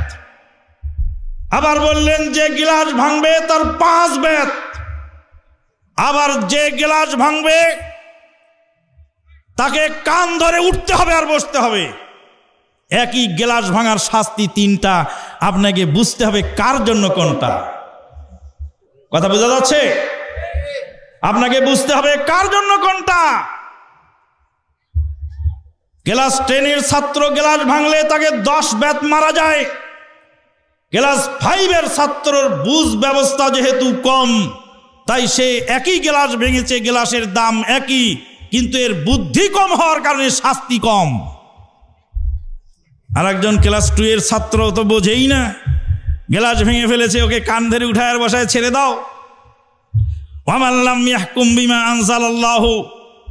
আবার বললেন যে গ্লাস ভাঙবে তার 5 বেত। আবার যে গ্লাস ভাঙবে তাকে কান ধরে উঠতে হবে আর বসতে হবে। একই গ্লাস ভাঙার শাস্তি 3টা। আপনাকে বুঝতে হবে কার জন্য কোনটা। কথা বোঝা যাচ্ছে? আপনাকে বুঝতে হবে কার জন্য কোনটা। ক্লাস 10-এর ছাত্র গ্লাস ভাঙলে তাকে 10 বেত মারা যায়। ক্লাস 5-এর ছাত্রর বুঝ ব্যবস্থা যেহেতু কম, তাই সে একই গ্লাস ভেঙেছে, গ্লাসের দাম একই, কিন্তু এর বুদ্ধি কম হওয়ার কারণে শাস্তি কম। আর একজন ক্লাস 2-এর ছাত্র তো বোঝেই না, গ্লাস ভেঙে ফেলেছে, ওকে কান ধরে উঠায় আর বসায় ছেড়ে দাও। ওয়ামান লাম ইয়াহকুম বিমা আনজালাল্লাহু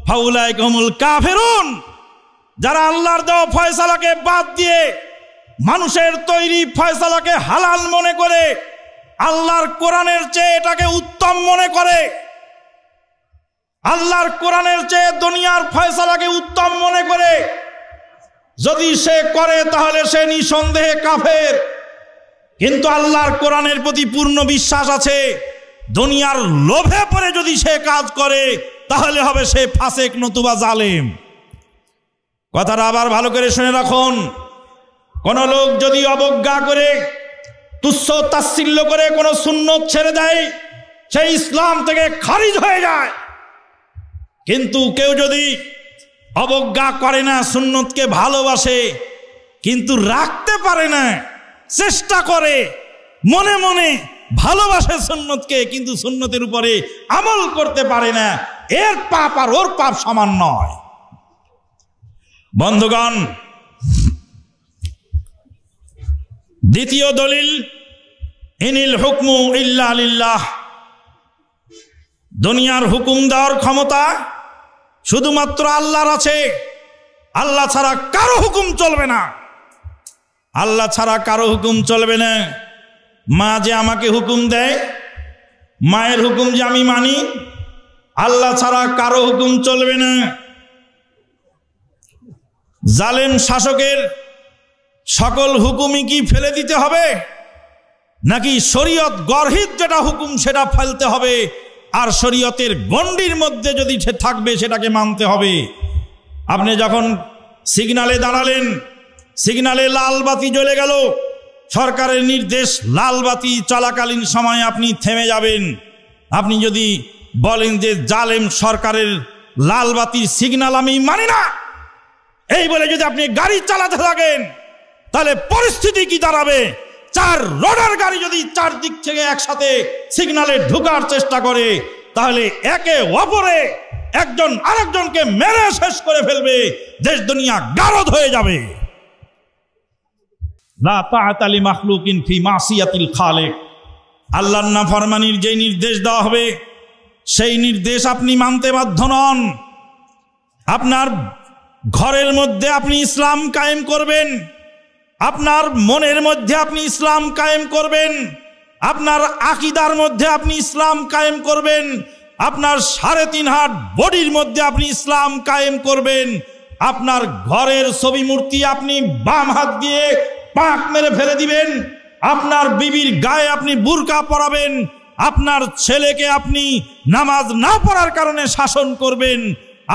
ফাউলাইকা হুমুল কাফিরুন। যারা আল্লাহর দেওয়া ফয়সালাকে বাদ দিয়ে মানুষের তৈরি ফয়সালাকে হালাল মনে করে, আল্লাহর কোরআনের চেয়ে এটাকে উত্তম মনে করে, আল্লাহর কোরআনের চেয়ে দুনিয়ার ফয়সালাকে উত্তম মনে করে যদি সে করে তাহলে সে নিঃসন্দেহে কাফের। কিন্তু আল্লাহর কোরআনের প্রতি পূর্ণ বিশ্বাস আছে, দুনিয়ার লোভে পড়ে যদি সে কাজ করে তাহলে হবে সে ফাসেক নতুবা জালেম। কথাটা আবার ভালো করে শুনে রাখুন। কোন লোক যদি অবজ্ঞা করে, তুচ্ছ তাচ্ছিল্য করে কোন সুন্নত ছেড়ে দেয়, সে ইসলাম থেকে খারিজ হয়ে যায়। কিন্তু কেউ যদি অবজ্ঞা করে না, সুন্নতকে ভালোবাসে কিন্তু রাখতে পারে না, চেষ্টা করে, মনে মনে ভালোবাসে সুন্নতকে কিন্তু সুন্নতের উপরে আমল করতে পারে না, এর পাপ আর ওর পাপ সমান নয়। বন্ধুগণ, দ্বিতীয় দলিল, ইনিল হুকমু ইল্লা লিল্লাহ। দুনিয়ার হুকুম দেওয়ার ক্ষমতা শুধুমাত্র আল্লাহর আছে। আল্লাহ ছাড়া কারো হুকুম চলবে না। আল্লাহ ছাড়া কারো হুকুম চলবে না। মা যে আমাকে হুকুম দেয়, মায়ের হুকুম যে আমি মানি, আল্লাহ ছাড়া কারো হুকুম চলবে না। জালেম শাসকের সকল হুকুমই কি ফেলে দিতে হবে, নাকি শরীয়ত গর্হিত যেটা হুকুম সেটা ফেলতে হবে, আর শরীয়তের গণ্ডির মধ্যে যদি থাকবে সেটাকে মানতে হবে? আপনি যখন সিগনালে দাঁড়ালেন, সিগনালে লাল বাতি জ্বলে গেল, সরকারের নির্দেশ লাল বাতি চলাকালীন সময় আপনি থেমে যাবেন। আপনি যদি বলেন যে জালেম সরকারের লাল বাতির সিগনাল আমি মানি না, এই বলে যদি আপনি গাড়ি চালাতে থাকেন, তাহলে পরিস্থিতি কি দাঁড়াবে? চার রোডার গাড়ি যদি চারদিক থেকে একসাথে সিগনালে ঢোকার চেষ্টা করে, তাহলে একে অপরে একজন আরেকজনকে মেরে শেষ করে ফেলবে, দেশ দুনিয়া গারদ হয়ে যাবে। লা তাআতা লি মাখলুকিন ফি মাসিয়াতিল খালিক। আল্লাহর নাফরমানির যে নির্দেশ দেওয়া হবে, সেই নির্দেশ আপনি মানতে বাধ্য নন। আপনার ঘরের মধ্যে আপনি ইসলাম কায়েম করবেন, আপনার মনের মধ্যে আপনি ইসলাম কায়েম করবেন, আপনার আকীদার মধ্যে আপনি ইসলাম কায়েম করবেন, আপনার 3.5 হাত বডির মধ্যে আপনি ইসলাম কায়েম করবেন। আপনার ঘরের ছবি মূর্তি আপনি বাম হাত দিয়ে পাক মেরে ফেলে দিবেন, আপনার বিবির গায়ে আপনি বুরকা পরাবেন, আপনার ছেলেকে আপনি নামাজ না পড়ার কারণে শাসন করবেন,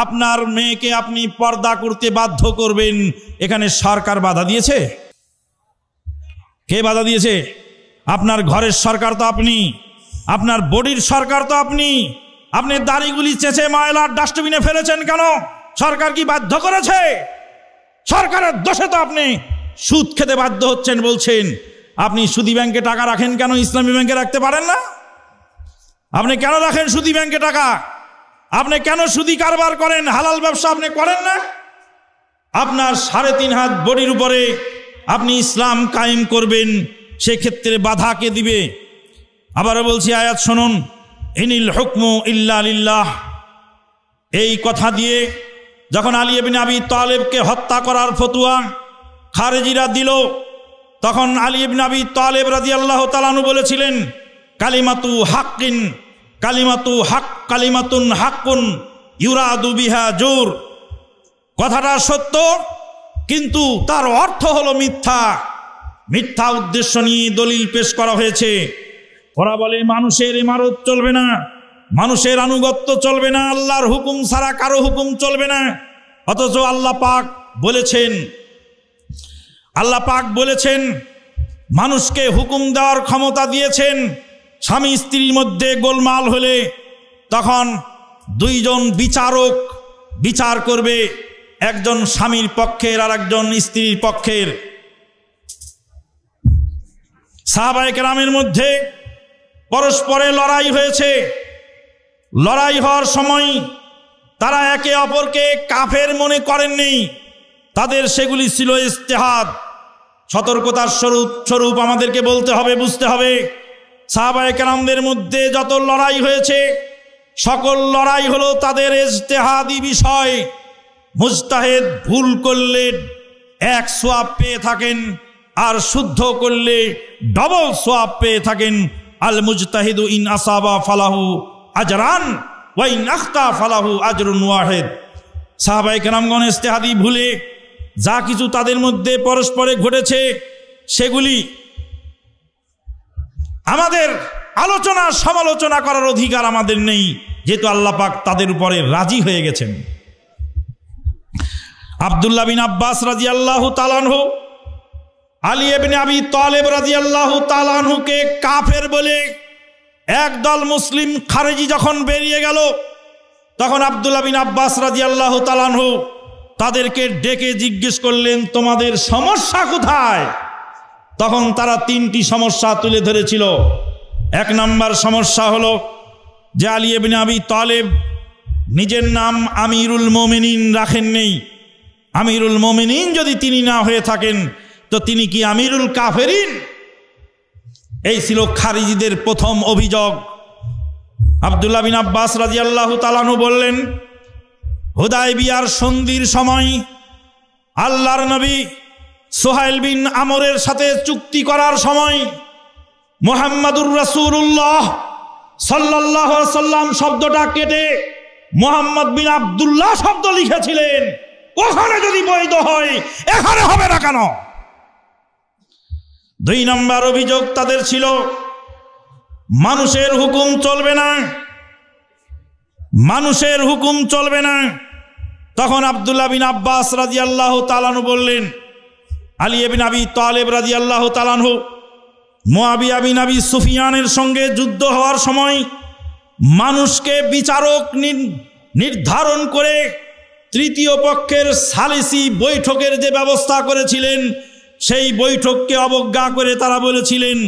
আপনার মেয়েকে আপনি পর্দা করতে বাধ্য করবেন। এখানে সরকার বাধা দিয়েছে? কে বাধা দিয়েছে? আপনার ঘরের সরকার তো আপনি, আপনার বডির সরকার তো আপনি। আপনি দাড়িগুলি চেঁচে ময়লার ডাস্টবিনে ফেলেছেন কেন? সরকার কি বাধ্য করেছে? সরকারের দোষে তো আপনি সুদ খেতে বাধ্য হচ্ছেন। বলছেন আপনি সুদী ব্যাংকে টাকা রাখেন কেন, ইসলামী ব্যাংকে রাখতে পারেন না? আপনি কেন রাখেন সুদী ব্যাংকে টাকা? আপনি কেন সুদী কারবার করেন? হালাল ব্যবসা আপনি করেন না? আপনার 3.5 হাত বডির উপরে আপনি ইসলাম কায়েম করবেন, সেক্ষেত্রে বাধা কে দিবে? আবারও বলছি, আয়াত শুনুন, ইনিল হুকমু ইল্লা লিল্লাহ। এই কথা দিয়ে যখন আলী ইবনে আবি তালেবকে হত্যা করার ফতোয়া খারেজিরা দিল, তখন আলী ইবনে আবি তালেব রাদিয়াল্লাহু তাআলা আনহু বলেছিলেন, কালিমাতু হাক্কিন, কালিমাতু হক, কালিমাতুন হাক্কুন ইউরাদু বিহা জুর। কথাটা সত্য, কিন্তু তার অর্থ হলো মিথ্যা। মিথ্যা উদ্দেশ্য নিয়ে দলিল পেশ করা হয়েছে। ওরা বলে মানুষের ইমারত চলবে না, মানুষের আনুগত্য চলবে না, আল্লাহর হুকুম ছাড়া কারো হুকুম চলবে না। অথচ আল্লাহ পাক বলেছেন মানুষকে হুকুম দেওয়ার ক্ষমতা দিয়েছেন। স্বামী স্ত্রীর মধ্যে গোলমাল হলে তখন 2 জন বিচারক বিচার করবে, একজন স্বামীর পক্ষের আর একজন স্ত্রীর পক্ষের। সাহাবায়ে কেরামের মধ্যে পরস্পরে লড়াই হয়েছে। লড়াই হওয়ার সময় তারা একে অপরকে কাফের মনে করেননি, তাদের সেগুলি ছিল ইজতিহাদ। সতর্কতার স্বরূপ আমাদেরকে বলতে হবে, বুঝতে হবে, সাহাবায়ে কেরামদের মধ্যে যত লড়াই হয়েছে সকল লড়াই হলো তাদের ইজতিহাদি বিষয়। মুজতাহিদ ভুল করলে 1 সওয়াব পেয়ে থাকেন, আর শুদ্ধ করলে ডবল সওয়াব পেয়ে থাকেন। আল মুজতাহিদু ইন আসাবা ফালাহু আজরান ওয়া ইন আখতা ফালাহু আজরুন ওয়াহিদ। সাহাবায়ে কেরামগণ ইজতিহাদি ভুলে যা কিছু তাদের মধ্যে পরস্পরে ঘটেছে সেগুলি আমাদের আলোচনা সমালোচনা করার অধিকার আমাদের নেই, যেহেতু আল্লাহ পাক তাদের উপরে রাজি হয়ে গেছেন। আব্দুল্লাহ বিন আব্বাস রাদিয়াল্লাহু তাআলা আনহু আলী ইবনে আবি তালেব রাদিয়াল্লাহু তাআলা আনহুকে কাফের বলে একদল মুসলিম খারেজি যখন বেরিয়ে গেল, তখন আব্দুল্লাহ বিন আব্বাস রাদিয়াল্লাহু তাআলা আনহু তাদেরকে ডেকে জিজ্ঞেস করলেন, তোমাদের সমস্যা কোথায়? তখন তারা 3টি সমস্যা তুলে ধরেছিল। 1 নম্বর সমস্যা হলো যে আলী ইবনে আবি তালেব নিজের নাম আমিরুল মোমিনিন রাখেন নেই। আমিরুল মোমিনিন যদি তিনি না হয়ে থাকেন তো তিনি কি আমিরুল কাফেরিন? এই ছিল খারিজিদের প্রথম অভিযোগ। আব্দুল্লাহ বিন আব্বাস রাদিয়াল্লাহু তাআলা আনহু বললেন, হুদায়বিয়ার সন্ধির সময় আল্লাহর নবী সুহাইল বিন আমরের সাথে চুক্তি করার সময় মুহাম্মাদুর রাসূলুল্লাহ সাল্লাল্লাহু আলাইহি ওয়াসাল্লাম শব্দটা কেটে মুহাম্মদ বিন আব্দুল্লাহ শব্দ লিখেছিলেন। ওখানে যদি বৈধ হয় এখানে হবে না কেন? 2 নম্বর অভিযোগ তাদের ছিল, মানুষের হুকুম চলবে না, মানুষের হুকুম চলবে না। তখন আব্দুল্লাহ বিন আব্বাস রাদিয়াল্লাহু তাআলা আনহু বললেন, আলী ইবনে আবি তালেব রাদিয়াল্লাহু তাআলা আনহু মুয়াবিয়া বিন আবি সুফিয়ানের সঙ্গে যুদ্ধ হওয়ার সময় মানুষকে বিচারক নির্ধারণ করে তৃতীয় পক্ষের সালিসি বৈঠকের যে ব্যবস্থা করেছিলেন, সেই বৈঠককে অবজ্ঞা করে তারা বলেছিলেন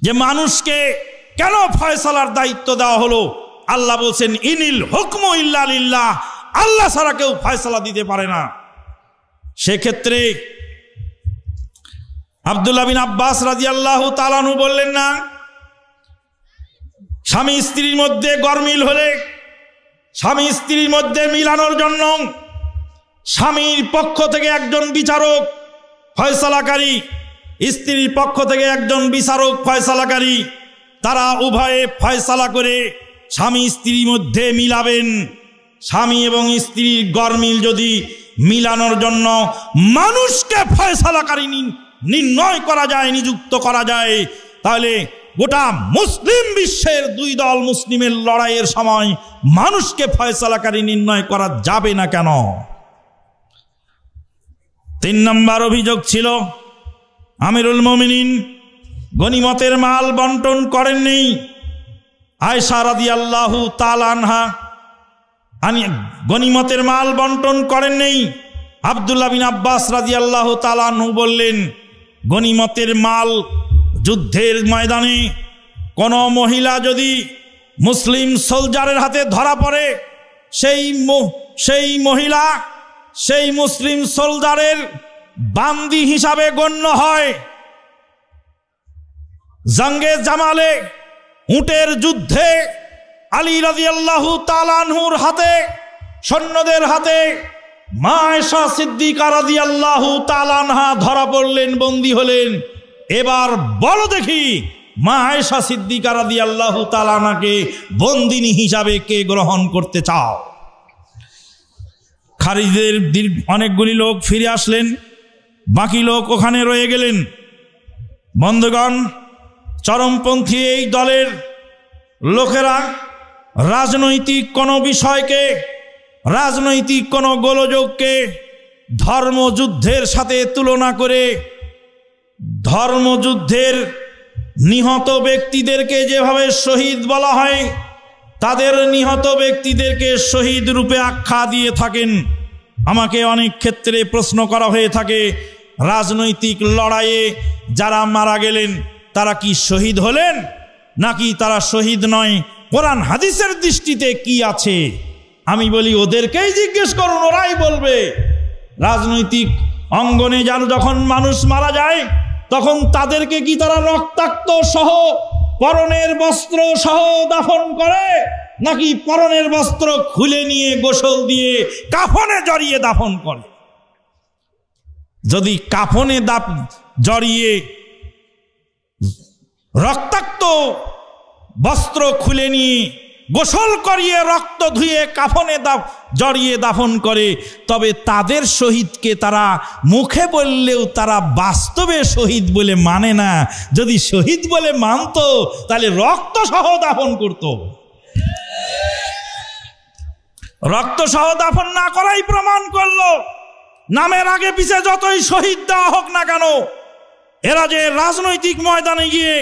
যে মানুষকে কেন ফয়সালার দায়িত্ব দেওয়া হলো? আল্লাহ বলছেন, ইনিল হুকমু ইল্লা লিল্লাহ, আল্লাহ ছাড়া কেউ ফয়সালা দিতে পারে না। সেক্ষেত্রে আব্দুল্লাহ বিন আব্বাস রাদিয়াল্লাহু তাআলা আনহু বললেন, না, স্বামী স্ত্রীর মধ্যে গরমিল হলে স্বামী স্ত্রীর মধ্যে মিলানোর জন্য স্বামীর পক্ষ থেকে একজন বিচারক ফয়সালাকারী, স্ত্রীর পক্ষ থেকে একজন বিচারক ফয়সালাকারী, তারা উভয়ে ফয়সালা করে স্বামী স্ত্রীর মধ্যে মিলাবেন। স্বামী এবং স্ত্রীর গরমিল যদি মিলানোর জন্য মানুষকে ফয়সালাকারী নির্ণয় করা যায়, নিযুক্ত করা যায়, তাহলে গোটা মুসলিম বিশ্বের 2 দল মুসলিমের লড়াইয়ের সময় মানুষকে ফয়সালাকারী নির্ণয় করা যাবে না কেন? 3 নম্বর অভিযোগ ছিল, আমিরুল মোমিনিন গনিমতের মাল বন্টন করেননি। আয়েশা রাদিয়াল্লাহু তাআলা আনহা গনিমতের মাল বন্টন করেননি। আব্দুল্লাহ বিন আব্বাস রাদিয়াল্লাহু তাআলা আনহু বললেন, গনিমতের মাল যুদ্ধের ময়দানে কোনো মহিলা যদি মুসলিম সোলজারের হাতে ধরা পড়ে, সেই মহিলা সেই মুসলিম সোলজারের বান্দি হিসাবে গণ্য হয়। জঙ্গে জামালে উটের যুদ্ধে আলী রাদিয়াল্লাহু তাআলা আনহুর হাতে, সৈন্যদের হাতে মা আয়েশা সিদ্দিকা রাদিয়াল্লাহু তাআলা আনহা ধরা পড়লেন, বন্দী হলেন। এবার বলো দেখি, মা আয়েশা সিদ্দিকা রাদিয়াল্লাহু তাআলা আনহাকে বন্দিনী হিসাবে কে গ্রহণ করতে চাও? খারিজদের অনেকগুলি লোক ফিরে আসলেন, বাকি লোক ওখানে রয়ে গেলেন। বন্ধুগণ, চরমপন্থী এই দলের লোকেরা রাজনৈতিক কোনো বিষয়কে, রাজনৈতিক কোনো গোলযোগকে ধর্মযুদ্ধের সাথে তুলনা করে ধর্মযুদ্ধের নিহত ব্যক্তিদেরকে যেভাবে শহীদ বলা হয়, তাদের নিহত ব্যক্তিদেরকে শহীদ রূপে আখ্যা দিয়ে থাকেন। আমাকে অনেক ক্ষেত্রে প্রশ্ন করা হয়ে থাকে, রাজনৈতিক লড়াইয়ে যারা মারা গেলেন তারা কি শহীদ হলেন নাকি তারা শহীদ নয়? কোরআন হাদিসের দৃষ্টিতে কি আছে? আমি বলি, ওদেরকেই জিজ্ঞেস করুন, ওরাই বলবে। রাজনৈতিক অঙ্গনে যখন মানুষ মারা যায় তখন তাদেরকে কি তারা রক্তাক্ত সহ পরনের বস্ত্র সহ দাফন করে, নাকি পরনের বস্ত্র খুলে নিয়ে গোসল দিয়ে কাফনে জড়িয়ে দাফন করে? যদি কাফনে জড়িয়ে রক্তাক্ত বস্ত্র খুলে নিয়ে গোসল করিয়ে রক্ত ধুয়ে কাফনে জড়িয়ে দাফন করে, তবে তাদের শহীদকে তারা মুখে বললেও তারা বাস্তবে শহীদ বলে মানে না। যদি শহীদ বলে মানত তাহলে রক্ত সহ দাফন করত। রক্ত সহ দাফন না করাই প্রমাণ করলো নামের আগে পিছে যতই শহীদ দেওয়া হোক না কেন, এরা যে রাজনৈতিক ময়দানে গিয়ে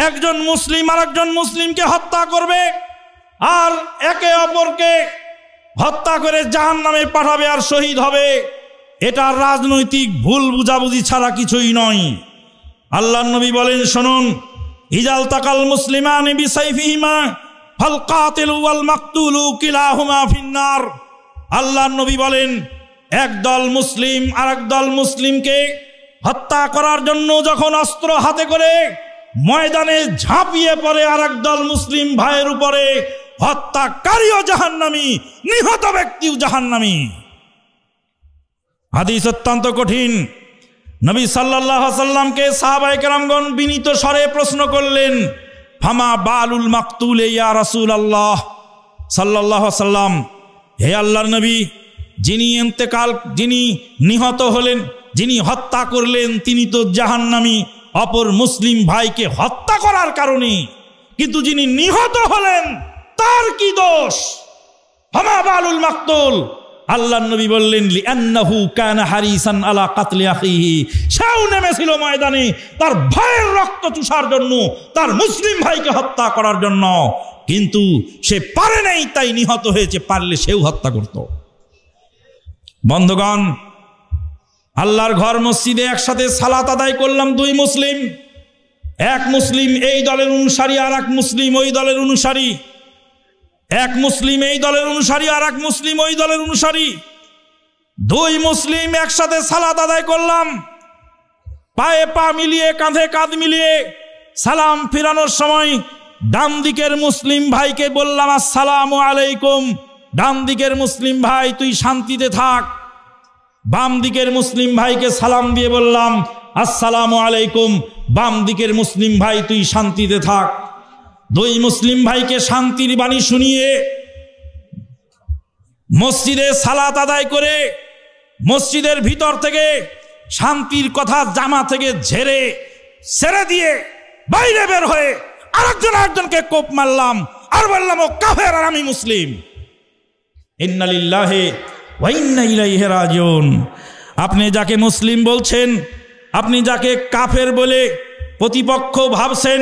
একজন মুসলিম আর একজন মুসলিমকে হত্যা করবে আর একে অপরকে হত্যা করে জাহান্নামে পাঠাবে আর শহীদ হবে, এটা রাজনৈতিক ভুল বুঝাবুঝি ছাড়া কিছুই নয়। আল্লাহর নবী বলেন, শুনুন, ইজাল তাকাল মুসলিমানি বিসাইফিহিমা ফাল কাতিলু ওয়াল মাকতুলু কিলাহুমা ফিন্নার। আল্লাহর নবী বলেন, একদল মুসলিম আরেক দল মুসলিমকে হত্যা করার জন্য যখন অস্ত্র হাতে করে ময়দানে ঝাঁপিয়ে পড়ে আরেক দল মুসলিম ভাইয়ের উপরে, হত্যাকারীও জাহান্নামী, নিহত ব্যক্তিও জাহান্নামী। হাদিস অত্যন্ত কঠিন। নবী সাল্লাল্লাহু আলাইহি সাল্লামকে সাহাবায়ে কেরামগণ বিনীত স্বরে প্রশ্ন করলেন, ফামা বালুল মাকতুল ইয়া রাসূলুল্লাহ সাল্লাল্লাহু আলাইহি সাল্লাম, হে আল্লাহর নবী, যিনি নিহত হলেন, যিনি হত্যা করলেন, তিনি তো জাহান্নামী অপর মুসলিম ভাইকে হত্যা করার কারণে, কিন্তু যিনি নিহত হলেন তার কি দোষ? ফামা বালুল মাকতুল। আল্লাহর নবী বললেন, লিআন্নাহু কানা হারিসান আলা কাতলি আখিহি, সেও নেমেছিল ময়দানে তার ভাইয়ের রক্ত চুষার জন্য, তার মুসলিম ভাইকে হত্যা করার জন্য, কিন্তু সে পারে নাই তাই নিহত হয়েছে, পারলে সেও হত্যা করত। বন্ধুগণ, আল্লাহর ঘর মসজিদে একসাথে সালাত আদায় করলাম দুই মুসলিম, এক মুসলিম এই দলের অনুসারী আর এক মুসলিম ওই দলের অনুসারী, এক মুসলিম এই দলের অনুসারী আর এক মুসলিম ওই দলের অনুসারী, দুই মুসলিম একসাথে সালাত আদায় করলাম। পায়ে পা মিলিয়ে কাঁধে কাঁধ মিলিয়ে সালাম ফিরানোর সময় ডান দিকের মুসলিম ভাইকে বললাম, আসসালামু আলাইকুম। ডান দিকের মুসলিম ভাই, তুই শান্তিতে থাক। বাম দিকের মুসলিম ভাইকে সালাম দিয়ে বললাম, আসসালামু আলাইকুম। বাম দিকের মুসলিম ভাই, তুই শান্তিতে থাক। দুই মুসলিম ভাইকে শান্তির বাণী শুনিয়ে মসজিদে সালাত আদায় করে মসজিদের ভিতর থেকে শান্তির কথা জামা থেকে ছেড়ে দিয়ে বাইরে বের হয়ে আরেকজনকে কোপ মারলাম আর বললাম, ও কাফের আর আমি মুসলিম। ইন্না লিল্লাহি ওয়া ইন্না ইলাইহি রাজিউন। আপনি যাকে মুসলিম বলছেন, আপনি যাকে কাফের বলে প্রতিপক্ষ ভাবছেন,